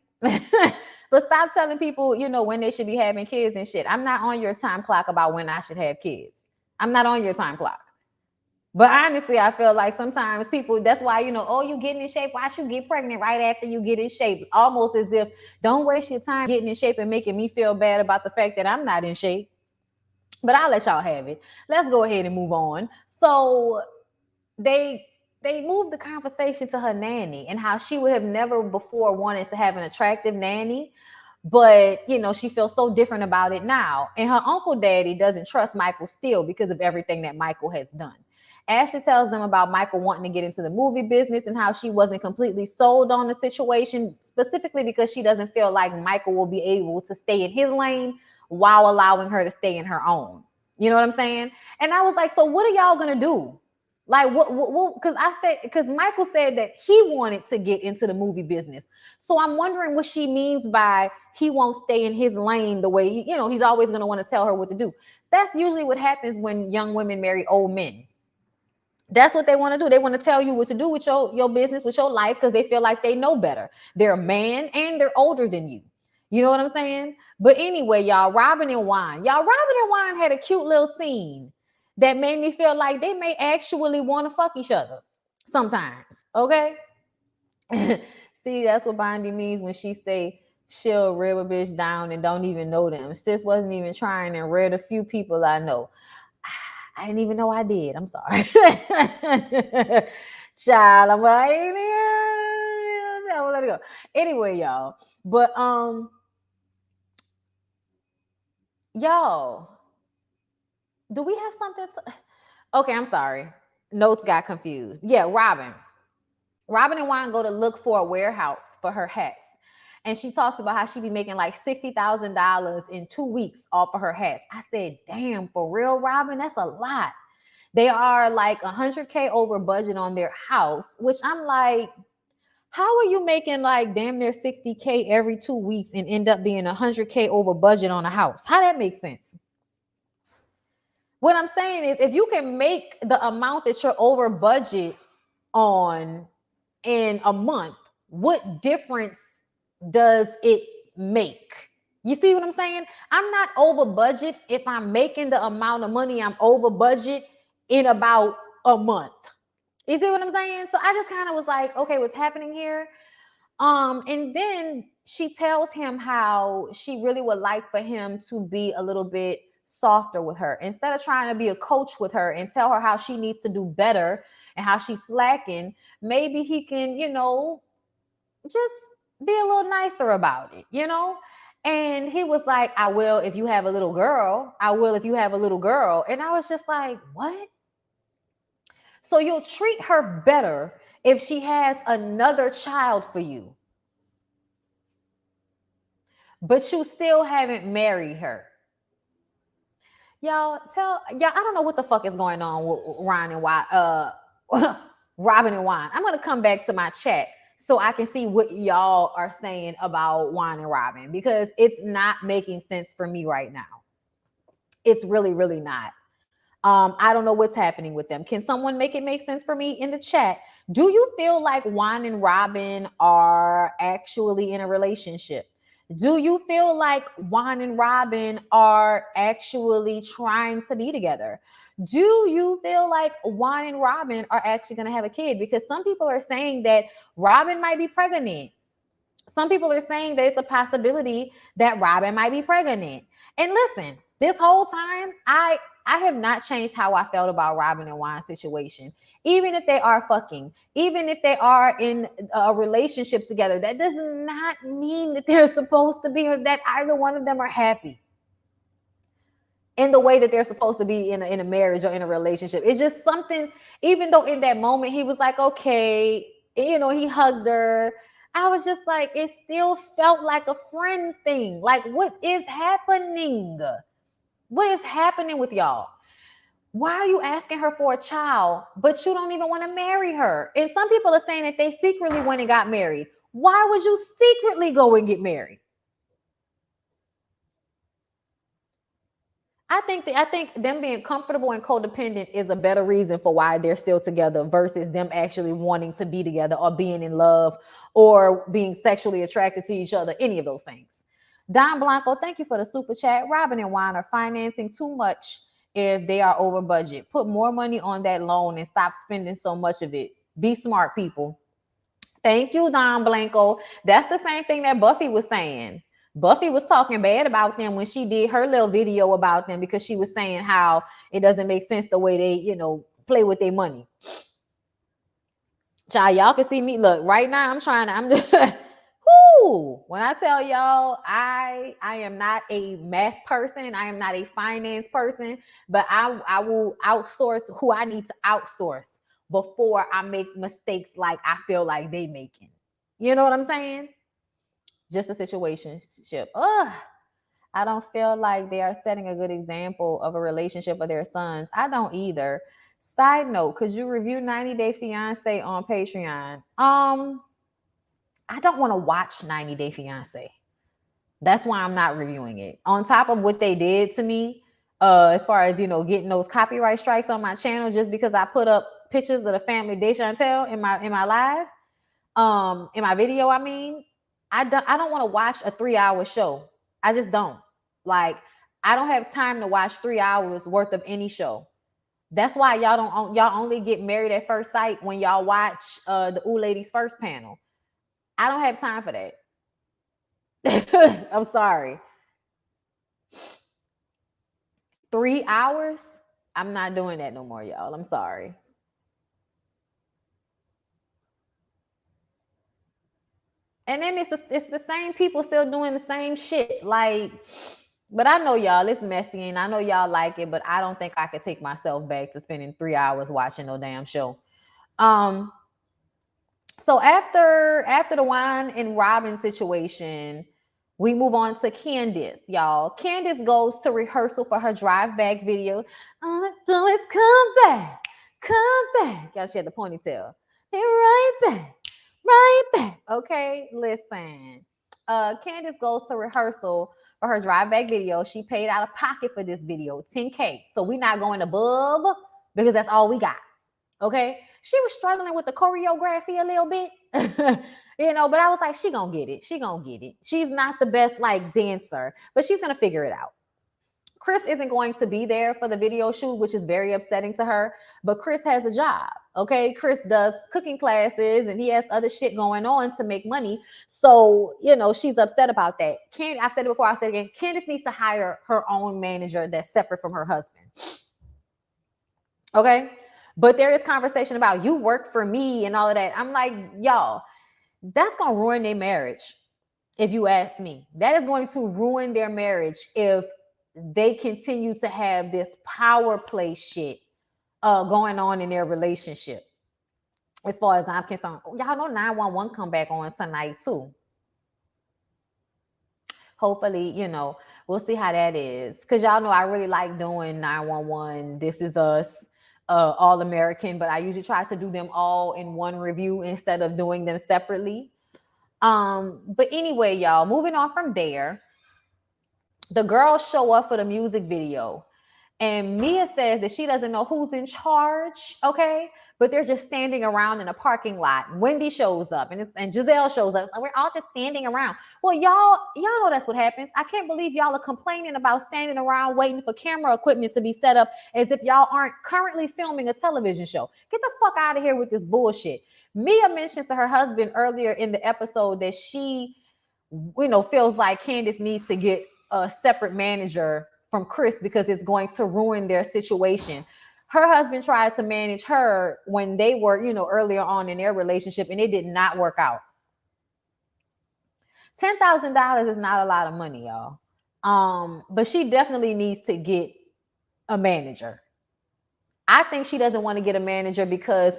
But stop telling people, when they should be having kids and shit. I'm not on your time clock about when I should have kids. I'm not on your time clock. But honestly, I feel like sometimes people, that's why, oh, you getting in shape. Why should you get pregnant right after you get in shape? Almost as if, don't waste your time getting in shape and making me feel bad about the fact that I'm not in shape. But I'll let y'all have it. Let's go ahead and move on. So they moved the conversation to her nanny and how she would have never before wanted to have an attractive nanny, but she feels so different about it now. And her uncle daddy doesn't trust Michael still because of everything that Michael has done. Ashley tells them about Michael wanting to get into the movie business and how she wasn't completely sold on the situation, specifically because she doesn't feel like Michael will be able to stay in his lane while allowing her to stay in her own. You know what I'm saying? And I was like, so what are y'all gonna do? Like what because Michael said that he wanted to get into the movie business. So I'm wondering what she means by he won't stay in his lane the way, he's always going to want to tell her what to do. That's usually what happens when young women marry old men. That's what they want to do. They want to tell you what to do with your business, with your life, because they feel like they know better. They're a man and they're older than you. You know what I'm saying? But anyway, y'all, Robin and Juan had a cute little scene that made me feel like they may actually want to fuck each other sometimes. Okay. See, that's what Bondy means when she say she'll rib a bitch down and don't even know them. Sis wasn't even trying and read a few people I know. I didn't even know I did. I'm sorry. Child, I'm like, let it go. Anyway, y'all. But y'all, do we have something? Okay, I'm sorry. Notes got confused. Yeah, Robin and Juan go to look for a warehouse for her hats. And she talks about how she be making like $60,000 in 2 weeks off of her hats. I said, damn, for real, Robin? That's a lot. They are like 100K over budget on their house, which I'm like, how are you making like damn near 60K every 2 weeks and end up being 100K over budget on a house? How that makes sense? What I'm saying is, if you can make the amount that you're over budget on in a month, what difference does it make? You see what I'm saying? I'm not over budget if I'm making the amount of money I'm over budget in about a month. You see what I'm saying? So I just kind of was like, okay, what's happening here? And then she tells him how she really would like for him to be a little bit softer with her. Instead of trying to be a coach with her and tell her how she needs to do better and how she's slacking, maybe he can, just be a little nicer about it, And he was like, I will if you have a little girl. I will if you have a little girl. And I was just like, what? So you'll treat her better if she has another child for you, but you still haven't married her. Y'all, I don't know what the fuck is going on with Robin and Juan. I'm going to come back to my chat so I can see what y'all are saying about Juan and Robin, because it's not making sense for me right now. It's really, really not. I don't know what's happening with them. Can someone make it make sense for me in the chat? Do you feel like Juan and Robin are actually in a relationship? Do you feel like Juan and Robin are actually trying to be together? Do you feel like Juan and Robin are actually going to have a kid? Because some people are saying that Robin might be pregnant. Some people are saying there's a possibility that Robin might be pregnant. And listen, this whole time, I have not changed how I felt about Robin and Juan's situation. Even if they are fucking, even if they are in a relationship together, that does not mean that they're supposed to be, or that either one of them are happy in the way that they're supposed to be in a marriage or in a relationship. It's just something, even though in that moment he was like, okay, you know, he hugged her. I was just like, it still felt like a friend thing. Like, what is happening? What is happening with y'all? Why are you asking her for a child, but you don't even want to marry her? And some people are saying that they secretly went and got married. Why would you secretly go and get married? I think them being comfortable and codependent is a better reason for why they're still together versus them actually wanting to be together or being in love or being sexually attracted to each other, any of those things. Don Blanco, thank you for the super chat. Robin and Juan are financing too much if they are over budget. Put more money on that loan and stop spending so much of it. Be smart, people. Thank you, Don Blanco. That's the same thing that Buffy was saying. Buffy was talking bad about them when she did her little video about them because she was saying how it doesn't make sense the way they, you know, play with their money. Child, y'all can see me. Look, right now I'm just whoo. When I tell y'all I am not a math person, I am not a finance person, but I will outsource who I need to outsource before I make mistakes like I feel like they making. You know what I'm saying? Just a situationship. Ugh. I don't feel like they are setting a good example of a relationship for their sons. I don't either. Side note, could you review 90 Day Fiance on Patreon? I don't want to watch 90 Day Fiance. That's why I'm not reviewing it. On top of what they did to me, as far as, you know, getting those copyright strikes on my channel just because I put up pictures of the family Deschantel in my live, in my video, I mean, I don't want to watch a 3-hour show. I just don't. Like, I don't have time to watch 3 hours worth of any show. That's why y'all only get Married at First Sight when y'all watch the Ooh Ladies First panel. I don't have time for that. I'm sorry. 3 hours? I'm not doing that no more, y'all. I'm sorry. And then it's the same people still doing the same shit. Like, but I know y'all, it's messy and I know y'all like it, but I don't think I could take myself back to spending 3 hours watching no damn show. So after the Juan and Robin situation, we move on to Candace, y'all. Candace goes to rehearsal for her drive back video. All I do is come back. Y'all, she had the ponytail. They're right back. Okay, listen. Candace goes to rehearsal for her drive back video. She paid out of pocket for this video, $10K. So we're not going above because that's all we got. Okay, she was struggling with the choreography a little bit, you know, but I was like, she gonna get it. She's not the best like dancer, but she's gonna figure it out. Chris isn't going to be there for the video shoot, which is very upsetting to her, but Chris has a job. Okay, Chris does cooking classes and he has other shit going on to make money. So, you know, she's upset about that. I've said it before, I'll say it again. Candace needs to hire her own manager that's separate from her husband. Okay. But there is conversation about you work for me and all of that. I'm like, y'all, that's going to ruin their marriage. If you ask me, that is going to ruin their marriage if they continue to have this power play shit going on in their relationship. As far as I'm concerned, y'all know 911 come back on tonight too. Hopefully, you know, we'll see how that is. Because y'all know I really like doing 911, This Is Us, All American, but I usually try to do them all in one review instead of doing them separately. But anyway, y'all, moving on from there, the girls show up for the music video. And Mia says that she doesn't know who's in charge, okay? But they're just standing around in a parking lot. Wendy shows up and Giselle shows up. We're all just standing around. Well, y'all know that's what happens. I can't believe y'all are complaining about standing around waiting for camera equipment to be set up as if y'all aren't currently filming a television show. Get the fuck out of here with this bullshit. Mia mentioned to her husband earlier in the episode that she, feels like Candace needs to get a separate manager from Chris because it's going to ruin their situation. Her husband tried to manage her when they were, earlier on in their relationship, and it did not work out. $10,000 is not a lot of money, y'all. But she definitely needs to get a manager. I think she doesn't want to get a manager because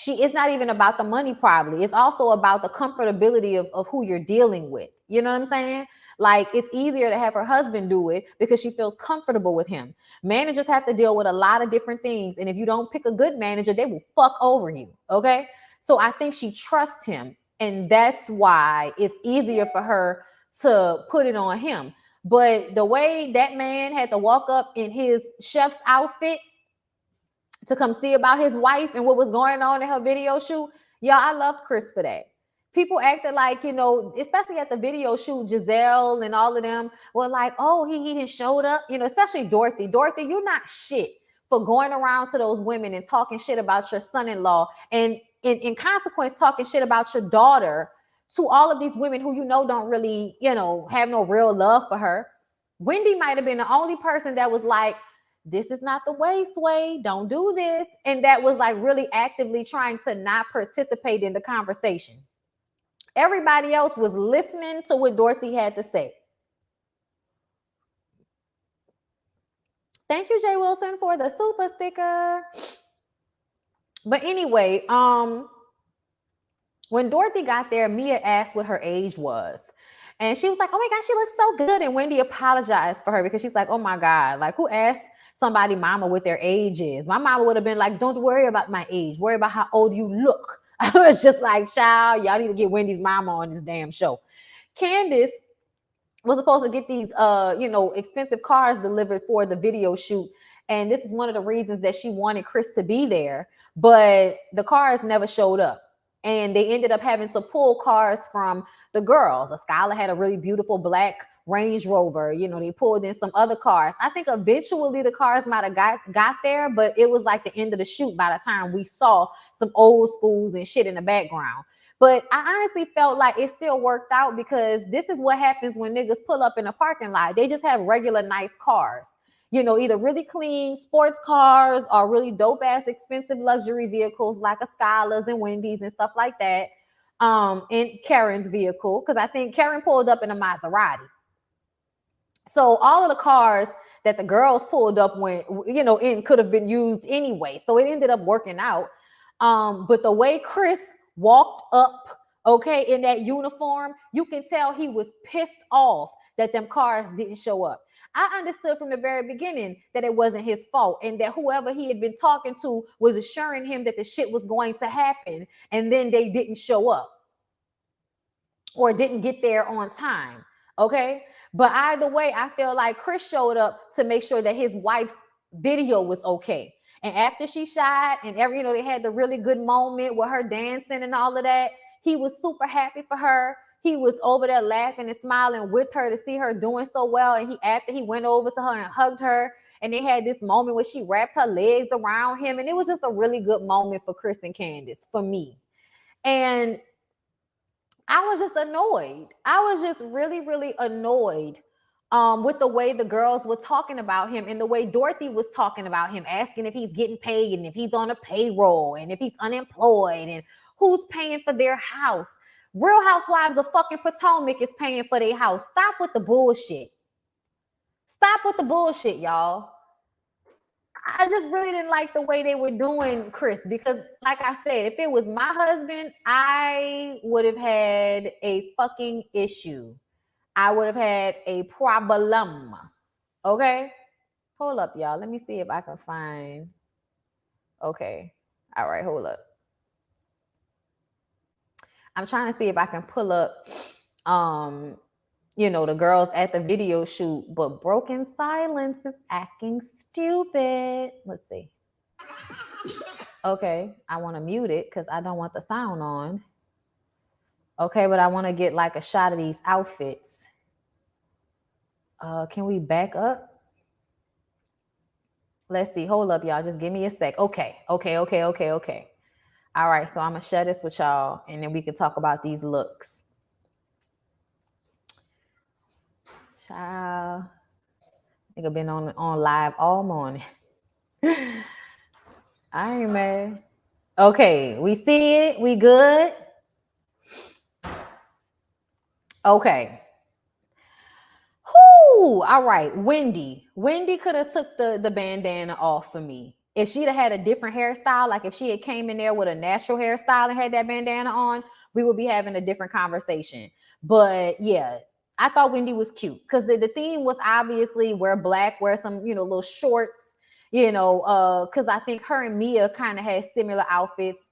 it's not even about the money, probably. It's also about the comfortability of who you're dealing with. You know what I'm saying? Like, it's easier to have her husband do it because she feels comfortable with him. Managers have to deal with a lot of different things. And if you don't pick a good manager, they will fuck over you. Okay. So I think she trusts him. And that's why it's easier for her to put it on him. But the way that man had to walk up in his chef's outfit to come see about his wife and what was going on in her video shoot, y'all, I loved Chris for that. People acted like, especially at the video shoot, Giselle and all of them were like, oh, he didn't showed up, especially Dorothy. Dorothy, you're not shit for going around to those women and talking shit about your son-in-law and in consequence talking shit about your daughter to all of these women who don't really, have no real love for her. Wendy might have been the only person that was like, this is not the way, Sway. Don't do this. And that was like really actively trying to not participate in the conversation. Everybody else was listening to what Dorothy had to say. Thank you, Jay Wilson, for the super sticker. But anyway, when Dorothy got there, Mia asked what her age was. And she was like, oh my God, she looks so good. And Wendy apologized for her because she's like, oh my God, like, who asked somebody mama what their age is? My mama would have been like, don't worry about my age. Worry about how old you look. I was just like, child, y'all need to get Wendy's mama on this damn show. Candace was supposed to get these, expensive cars delivered for the video shoot. And this is one of the reasons that she wanted Chris to be there. But the cars never showed up. And they ended up having to pull cars from the girls. Skylar had a really beautiful black Range Rover. They pulled in some other cars. I think eventually the cars might have got there, but it was like the end of the shoot by the time we saw some old schools and shit in the background. But I honestly felt like it still worked out because this is what happens when niggas pull up in a parking lot. They just have regular nice cars. Either really clean sports cars or really dope ass expensive luxury vehicles like a Skylar's and Wendy's and stuff like that. In Karen's vehicle, because I think Karen pulled up in a Maserati. So all of the cars that the girls pulled up in could have been used anyway. So it ended up working out. But the way Chris walked up, okay, in that uniform, you can tell he was pissed off that them cars didn't show up. I understood from the very beginning that it wasn't his fault and that whoever he had been talking to was assuring him that the shit was going to happen and then they didn't show up or didn't get there on time, okay? But either way, I feel like Chris showed up to make sure that his wife's video was okay. And after she shot and they had the really good moment with her dancing and all of that, he was super happy for her. He was over there laughing and smiling with her to see her doing so well. And after he went over to her and hugged her, and they had this moment where she wrapped her legs around him. And it was just a really good moment for Chris and Candace, for me. And I was just annoyed. I was just really, really annoyed with the way the girls were talking about him and the way Dorothy was talking about him, asking if he's getting paid and if he's on a payroll and if he's unemployed and who's paying for their house. Real Housewives of fucking Potomac is paying for their house. Stop with the bullshit. Stop with the bullshit, y'all. I just really didn't like the way they were doing Chris because, like I said, if it was my husband, I would have had a fucking issue. I would have had a problem. Okay? Hold up, y'all. Let me see if I can find Okay. All right, hold up. I'm trying to see if I can pull up the girls at the video shoot, but Broken Silence is acting stupid. Let's see. Okay, I want to mute it because I don't want the sound on. Okay, but I want to get like a shot of these outfits. Can we back up? Let's see. Hold up, y'all. Just give me a sec. Okay. All right, so I'm going to share this with y'all, and then we can talk about these looks. Child. I think I've been on live all morning. I ain't mad. Okay, we see it. We good? Okay. Whoo! All right, Wendy. Wendy could have took the bandana off for me. If she'd have had a different hairstyle, like if she had came in there with a natural hairstyle and had that bandana on, we would be having a different conversation. But yeah, I thought Wendy was cute because the theme was obviously wear black, wear some, little shorts, because I think her and Mia kind of had similar outfits.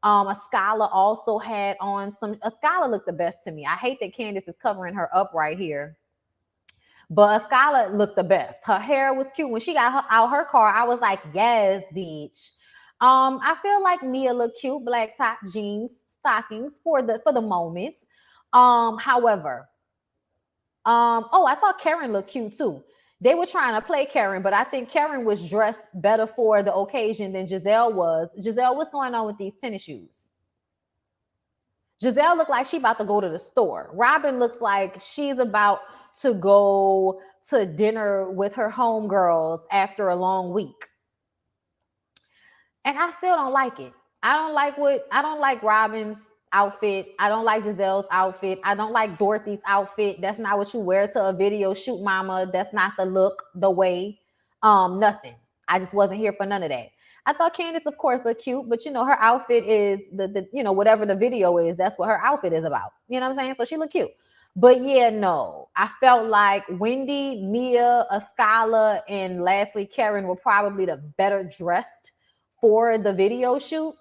Ascala also had on Ascala looked the best to me. I hate that Candace is covering her up right here. But Ascala looked the best. Her hair was cute. When she got out her car, I was like, yes, bitch. I feel like Mia looked cute, black top jeans, stockings for the moment. However, I thought Karen looked cute too. They were trying to play Karen, but I think Karen was dressed better for the occasion than Giselle was. Giselle, what's going on with these tennis shoes? Giselle looked like she about to go to the store. Robin looks like she's about to go to dinner with her homegirls after a long week. And I still don't like it. I don't like Robin's outfit. I don't like Giselle's outfit. I don't like Dorothy's outfit. That's not what you wear to a video shoot, mama. That's not the look, the way. Nothing. I just wasn't here for none of that. I thought Candace, of course, looked cute, but her outfit is the whatever the video is, that's what her outfit is about. You know what I'm saying? So she looked cute. But yeah, no, I felt like Wendy, Mia, Ascala, and lastly Karen were probably the better dressed for the video shoot.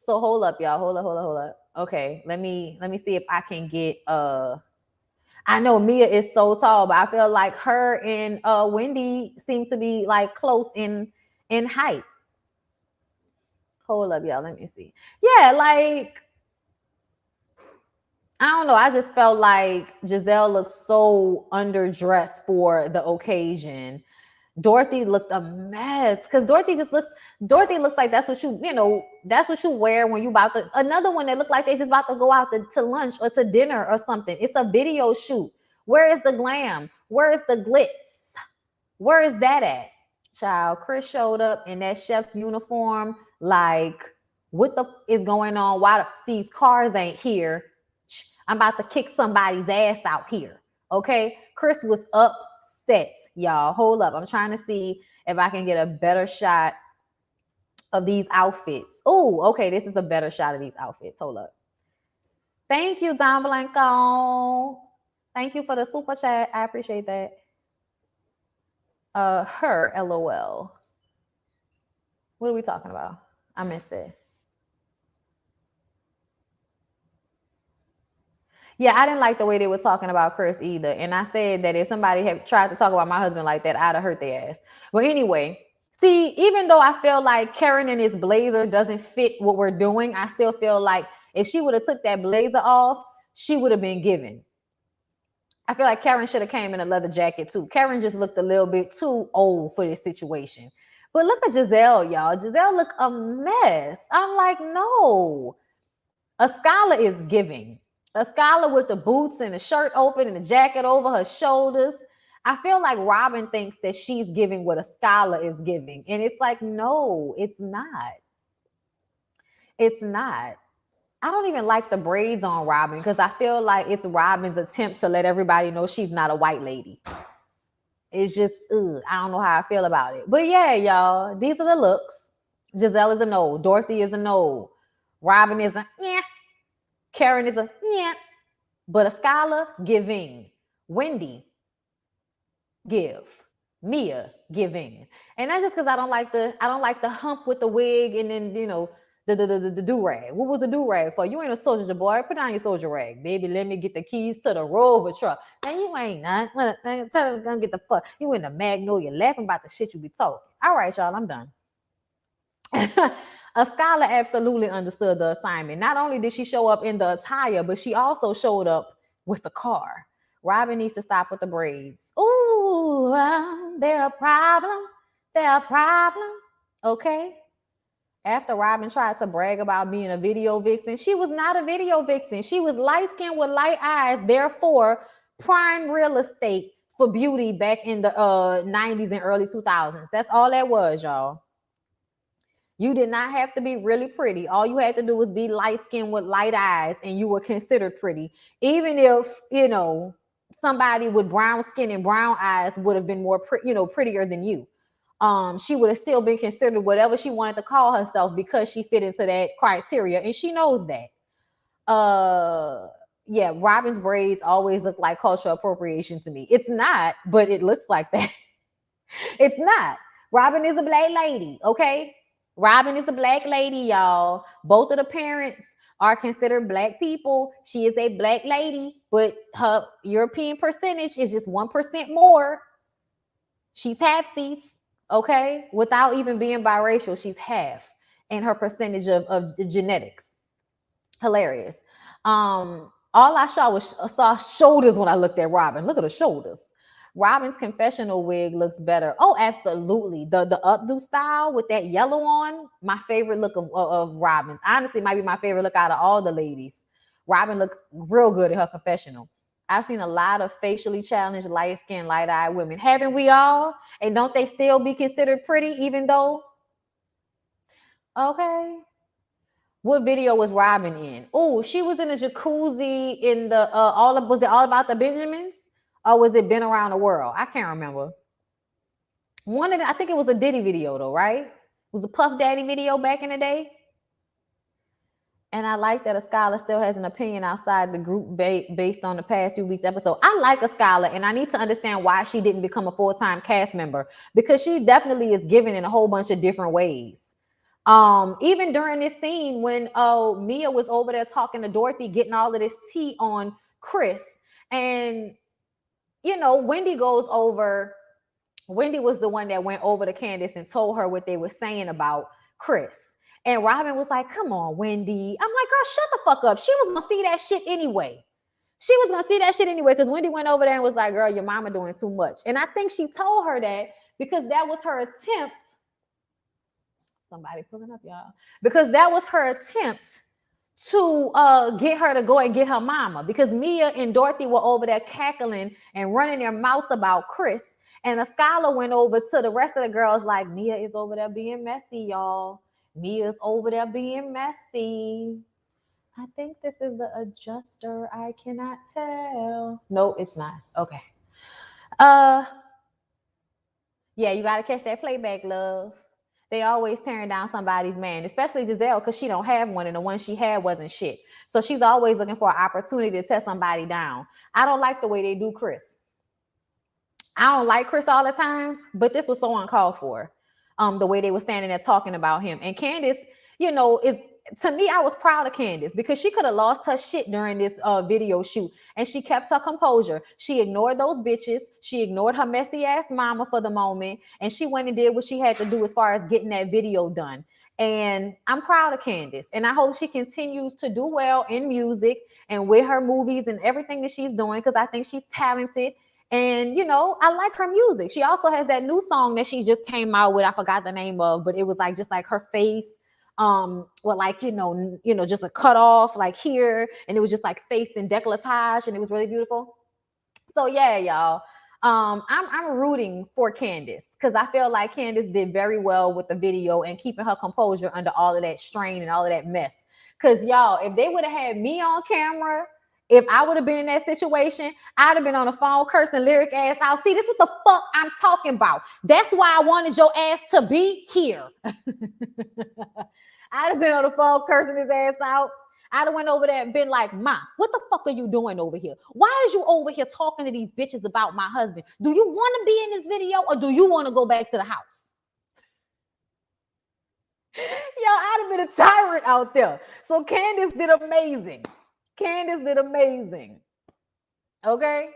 So hold up, y'all. Hold up. Okay, let me see if I can get I know Mia is so tall, but I feel like her and Wendy seem to be like close in height. Hold up, y'all. Let me see. Yeah, like I don't know. I just felt like Giselle looked so underdressed for the occasion. Dorothy looked a mess because Dorothy looks like that's what that's what you wear when you about to. Another one that looked like they just about to go out to lunch or to dinner or something. It's a video shoot. Where is the glam? Where is the glitz? Where is that at? Child, Chris showed up in that chef's uniform. Like, what the is going on? Why these cars ain't here? I'm about to kick somebody's ass out here. Okay, Chris was upset, y'all. Hold up, I'm trying to see if I can get a better shot of these outfits. Oh, okay, this is a better shot of these outfits. Hold up. Thank you, Don Blanco. Thank you for the super chat. I appreciate that. Her LOL. What are we talking about? I missed it. Yeah, I didn't like the way they were talking about Chris either. And I said that if somebody had tried to talk about my husband like that, I'd have hurt their ass. But anyway, see, even though I feel like Karen in his blazer doesn't fit what we're doing, I still feel like if she would have took that blazer off, she would have been given. I feel like Karen should have came in a leather jacket too. Karen just looked a little bit too old for this situation. But look at Giselle, y'all. Giselle look a mess. I'm like, no. Ascala is giving. Ascala with the boots and the shirt open and the jacket over her shoulders. I feel like Robin thinks that she's giving what Ascala is giving. And it's like, no, it's not. It's not. I don't even like the braids on Robin because I feel like it's Robin's attempt to let everybody know she's not a white lady. It's just, I don't know how I feel about it. But yeah, y'all, these are the looks. Giselle is a no. Dorothy is a no. Robin is a yeah. Karen is a yeah. But Ascala, giving. Wendy, give. Mia giving. And that's just because I don't like the hump with the wig and then the do-rag. What was the do-rag for? You ain't a soldier boy. Put on your soldier rag. Baby, let me get the keys to the Rover truck. Man, you ain't not. Tell them gonna get the fuck. You in the Magnolia laughing about the shit you be talking. All right, y'all, I'm done. A scholar absolutely understood the assignment. Not only did she show up in the attire, but she also showed up with the car. Robin needs to stop with the braids. Ooh, they're a problem. They're a problem. Okay. After Robin tried to brag about being a video vixen, she was not a video vixen. She was light skinned with light eyes, therefore prime real estate for beauty back in the 90s and early 2000s. That's all that was, y'all. You did not have to be really pretty. All you had to do was be light skinned with light eyes and you were considered pretty. Even if, somebody with brown skin and brown eyes would have been more prettier than you. She would have still been considered whatever she wanted to call herself because she fit into that criteria, and she knows that. Yeah, Robin's braids always look like cultural appropriation to me. It's not, but it looks like that. It's not. Robin is a black lady, okay? Robin is a black lady, y'all. Both of the parents are considered black people. She is a black lady, but her European percentage is just 1% more. She's half-cis, okay? Without even being biracial, she's half in her percentage of genetics. Hilarious. All I saw shoulders when I looked at Robin. Look at the shoulders. Robin's confessional wig looks better. Oh, absolutely. The updo style with that yellow on, my favorite look of Robin's. Honestly, might be my favorite look out of all the ladies. Robin looked real good in her confessional. I've seen a lot of facially challenged, light-skinned, light-eyed women. Haven't we all? And don't they still be considered pretty even though? Okay. What video was Robin in? Oh, she was in a jacuzzi in the was it All About the Benjamins? Or was it Been Around the World? I can't remember. I think it was a Diddy video though, right? It was a Puff Daddy video back in the day. And I like that a scholar still has an opinion outside the group based on the past few weeks episode. I like a scholar, and I need to understand why she didn't become a full-time cast member, because she definitely is giving in a whole bunch of different ways. Even during this scene when Mia was over there talking to Dorothy, getting all of this tea on Chris, and Wendy was the one that went over to Candace and told her what they were saying about Chris. And Robin was like, come on, Wendy. I'm like, girl, shut the fuck up. She was going to see that shit anyway. Because Wendy went over there and was like, girl, your mama doing too much. And I think she told her that because that was her attempt. Somebody pulling up, y'all. Because that was her attempt to get her to go and get her mama. Because Mia and Dorothy were over there cackling and running their mouths about Chris. And a scholar went over to the rest of the girls like, Mia is over there being messy, y'all. Mia's over there being messy. I think this is the adjuster. I cannot tell. No, it's not. Okay. Yeah, you got to catch that playback, love. They always tearing down somebody's man, especially Giselle, because she don't have one, and the one she had wasn't shit. So she's always looking for an opportunity to tear somebody down. I don't like the way they do Chris. I don't like Chris all the time, but this was so uncalled for. The way they were standing there talking about him. And Candace, to me, I was proud of Candace because she could have lost her shit during this video shoot, and she kept her composure. She ignored those bitches. She ignored her messy ass mama for the moment, and she went and did what she had to do as far as getting that video done. And I'm proud of Candace, and I hope she continues to do well in music and with her movies and everything that she's doing, because I think she's talented. And, I like her music. She also has that new song that she just came out with. I forgot the name of, but it was like, just like her face, with like, just a cut off like here. And it was just like face and décolletage, and it was really beautiful. So yeah, y'all, I'm rooting for Candace because I feel like Candace did very well with the video and keeping her composure under all of that strain and all of that mess. Because y'all, if they would have had me on camera, if I would have been in that situation, I'd have been on the phone cursing Lyric ass out. See, this is what the fuck I'm talking about. That's why I wanted your ass to be here. I'd have been on the phone cursing his ass out. I'd have went over there and been like, Ma, what the fuck are you doing over here? Why is you over here talking to these bitches about my husband? Do you want to be in this video or do you want to go back to the house? Yo, I'd have been a tyrant out there. So Candace did amazing. Candace did amazing. Okay.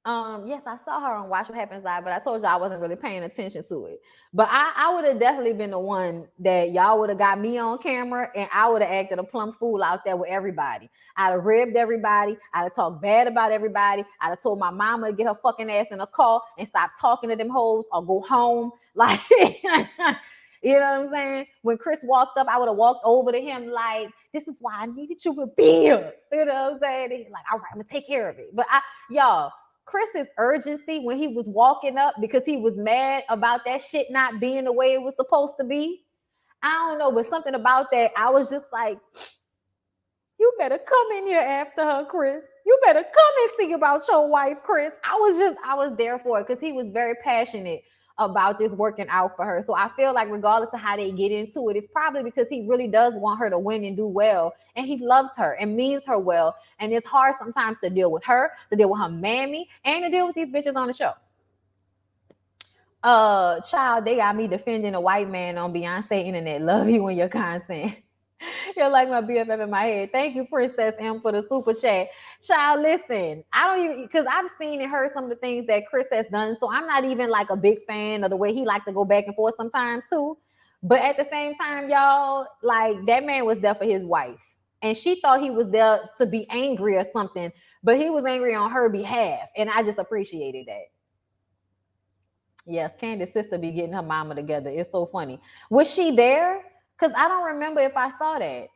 Yes, I saw her on Watch What Happens Live, but I told you I wasn't really paying attention to it. But I would have definitely been the one that y'all would have got me on camera, and I would have acted a plumb fool out there with everybody. I'd have ribbed everybody. I'd have talked bad about everybody. I'd have told my mama to get her fucking ass in a car and stop talking to them hoes or go home. Like, you know what I'm saying? When Chris walked up, I would have walked over to him like, this is why I needed you to be here. You know what I'm saying? And he's like, all right, I'm going to take care of it. But y'all, Chris's urgency when he was walking up because he was mad about that shit not being the way it was supposed to be. I don't know, but something about that, I was just like, you better come in here after her, Chris. You better come and see about your wife, Chris. I was there for it because he was very passionate about this working out for her. So I feel like regardless of how they get into it, it's probably because he really does want her to win and do well. And he loves her and means her well. And it's hard sometimes to deal with her, to deal with her mammy, and to deal with these bitches on the show. Child, they got me defending a white man on Beyonce internet. Love you and your content. You're like my BFF in my head. Thank you, Princess M, for the super chat. Child, listen, I don't even, because I've seen and heard some of the things that Chris has done, so I'm not even like a big fan of the way he like to go back and forth sometimes too. But at the same time, y'all, like that man was there for his wife. And she thought he was there to be angry or something, but he was angry on her behalf. And I just appreciated that. Yes, Candace's sister be getting her mama together. It's so funny. Was she there? Because I don't remember if I saw that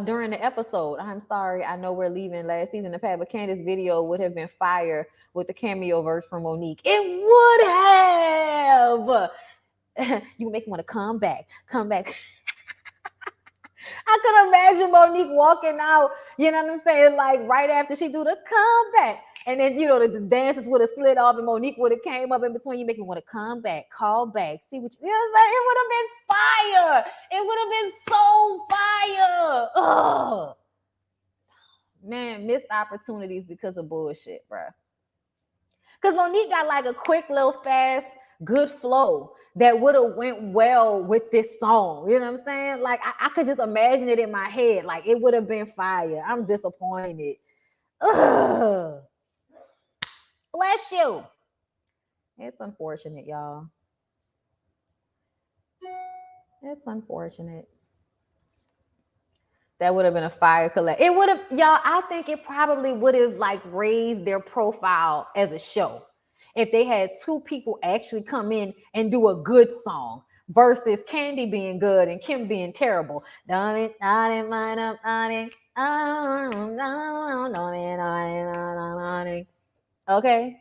during the episode. I'm sorry. I know we're leaving last season to Pat, but Candace's video would have been fire with the cameo verse from Monique. It would have. You make me want to come back. Come back. I could imagine Monique walking out, you know what I'm saying? Like right after she do the comeback. And then, you know, the dances would have slid off and Monique would have came up in between. You make me want to come back, call back, see what you know what I'm saying? It would have been fire. It would have been so fire. Ugh. Man, missed opportunities because of bullshit, bro. Because Monique got like a quick little fast, good flow that would have went well with this song. You know what I'm saying? Like I could just imagine it in my head. Like it would have been fire. I'm disappointed. Ugh. Bless you. It's unfortunate, y'all. It's unfortunate. That would have been a fire collect. It would have, y'all, I think it probably would have like raised their profile as a show if they had two people actually come in and do a good song versus Candy being good and Kim being terrible. Okay.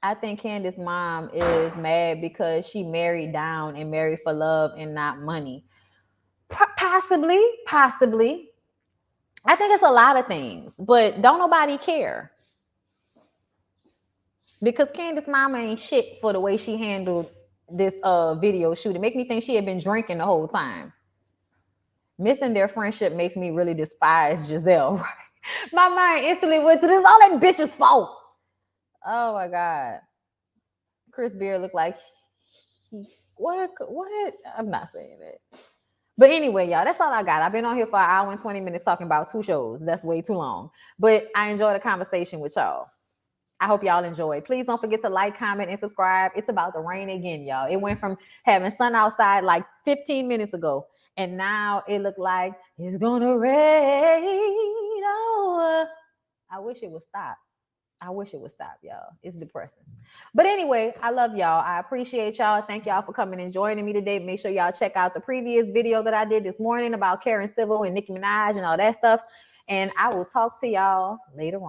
I think Candace's mom is mad because she married down and married for love and not money. Possibly. I think it's a lot of things, but don't nobody care. Because Candace's mama ain't shit for the way she handled this video shoot. It make me think she had been drinking the whole time. Missing their friendship makes me really despise Giselle. Right? My mind instantly went to this all that bitch's fault. Oh my God. Chris Beard looked like what? I'm not saying that. But anyway, y'all, that's all I got. I've been on here for an hour and 20 minutes talking about 2 shows. That's way too long. But I enjoyed the conversation with y'all. I hope y'all enjoy. Please don't forget to like, comment, and subscribe. It's about to rain again, y'all. It went from having sun outside like 15 minutes ago, and now it looked like it's gonna rain. Oh, I wish it would stop. Y'all. It's depressing. But anyway, I love y'all. I appreciate y'all. Thank y'all for coming and joining me today. Make sure y'all check out the previous video that I did this morning about Karen Civil and Nicki Minaj and all that stuff. And I will talk to y'all later on.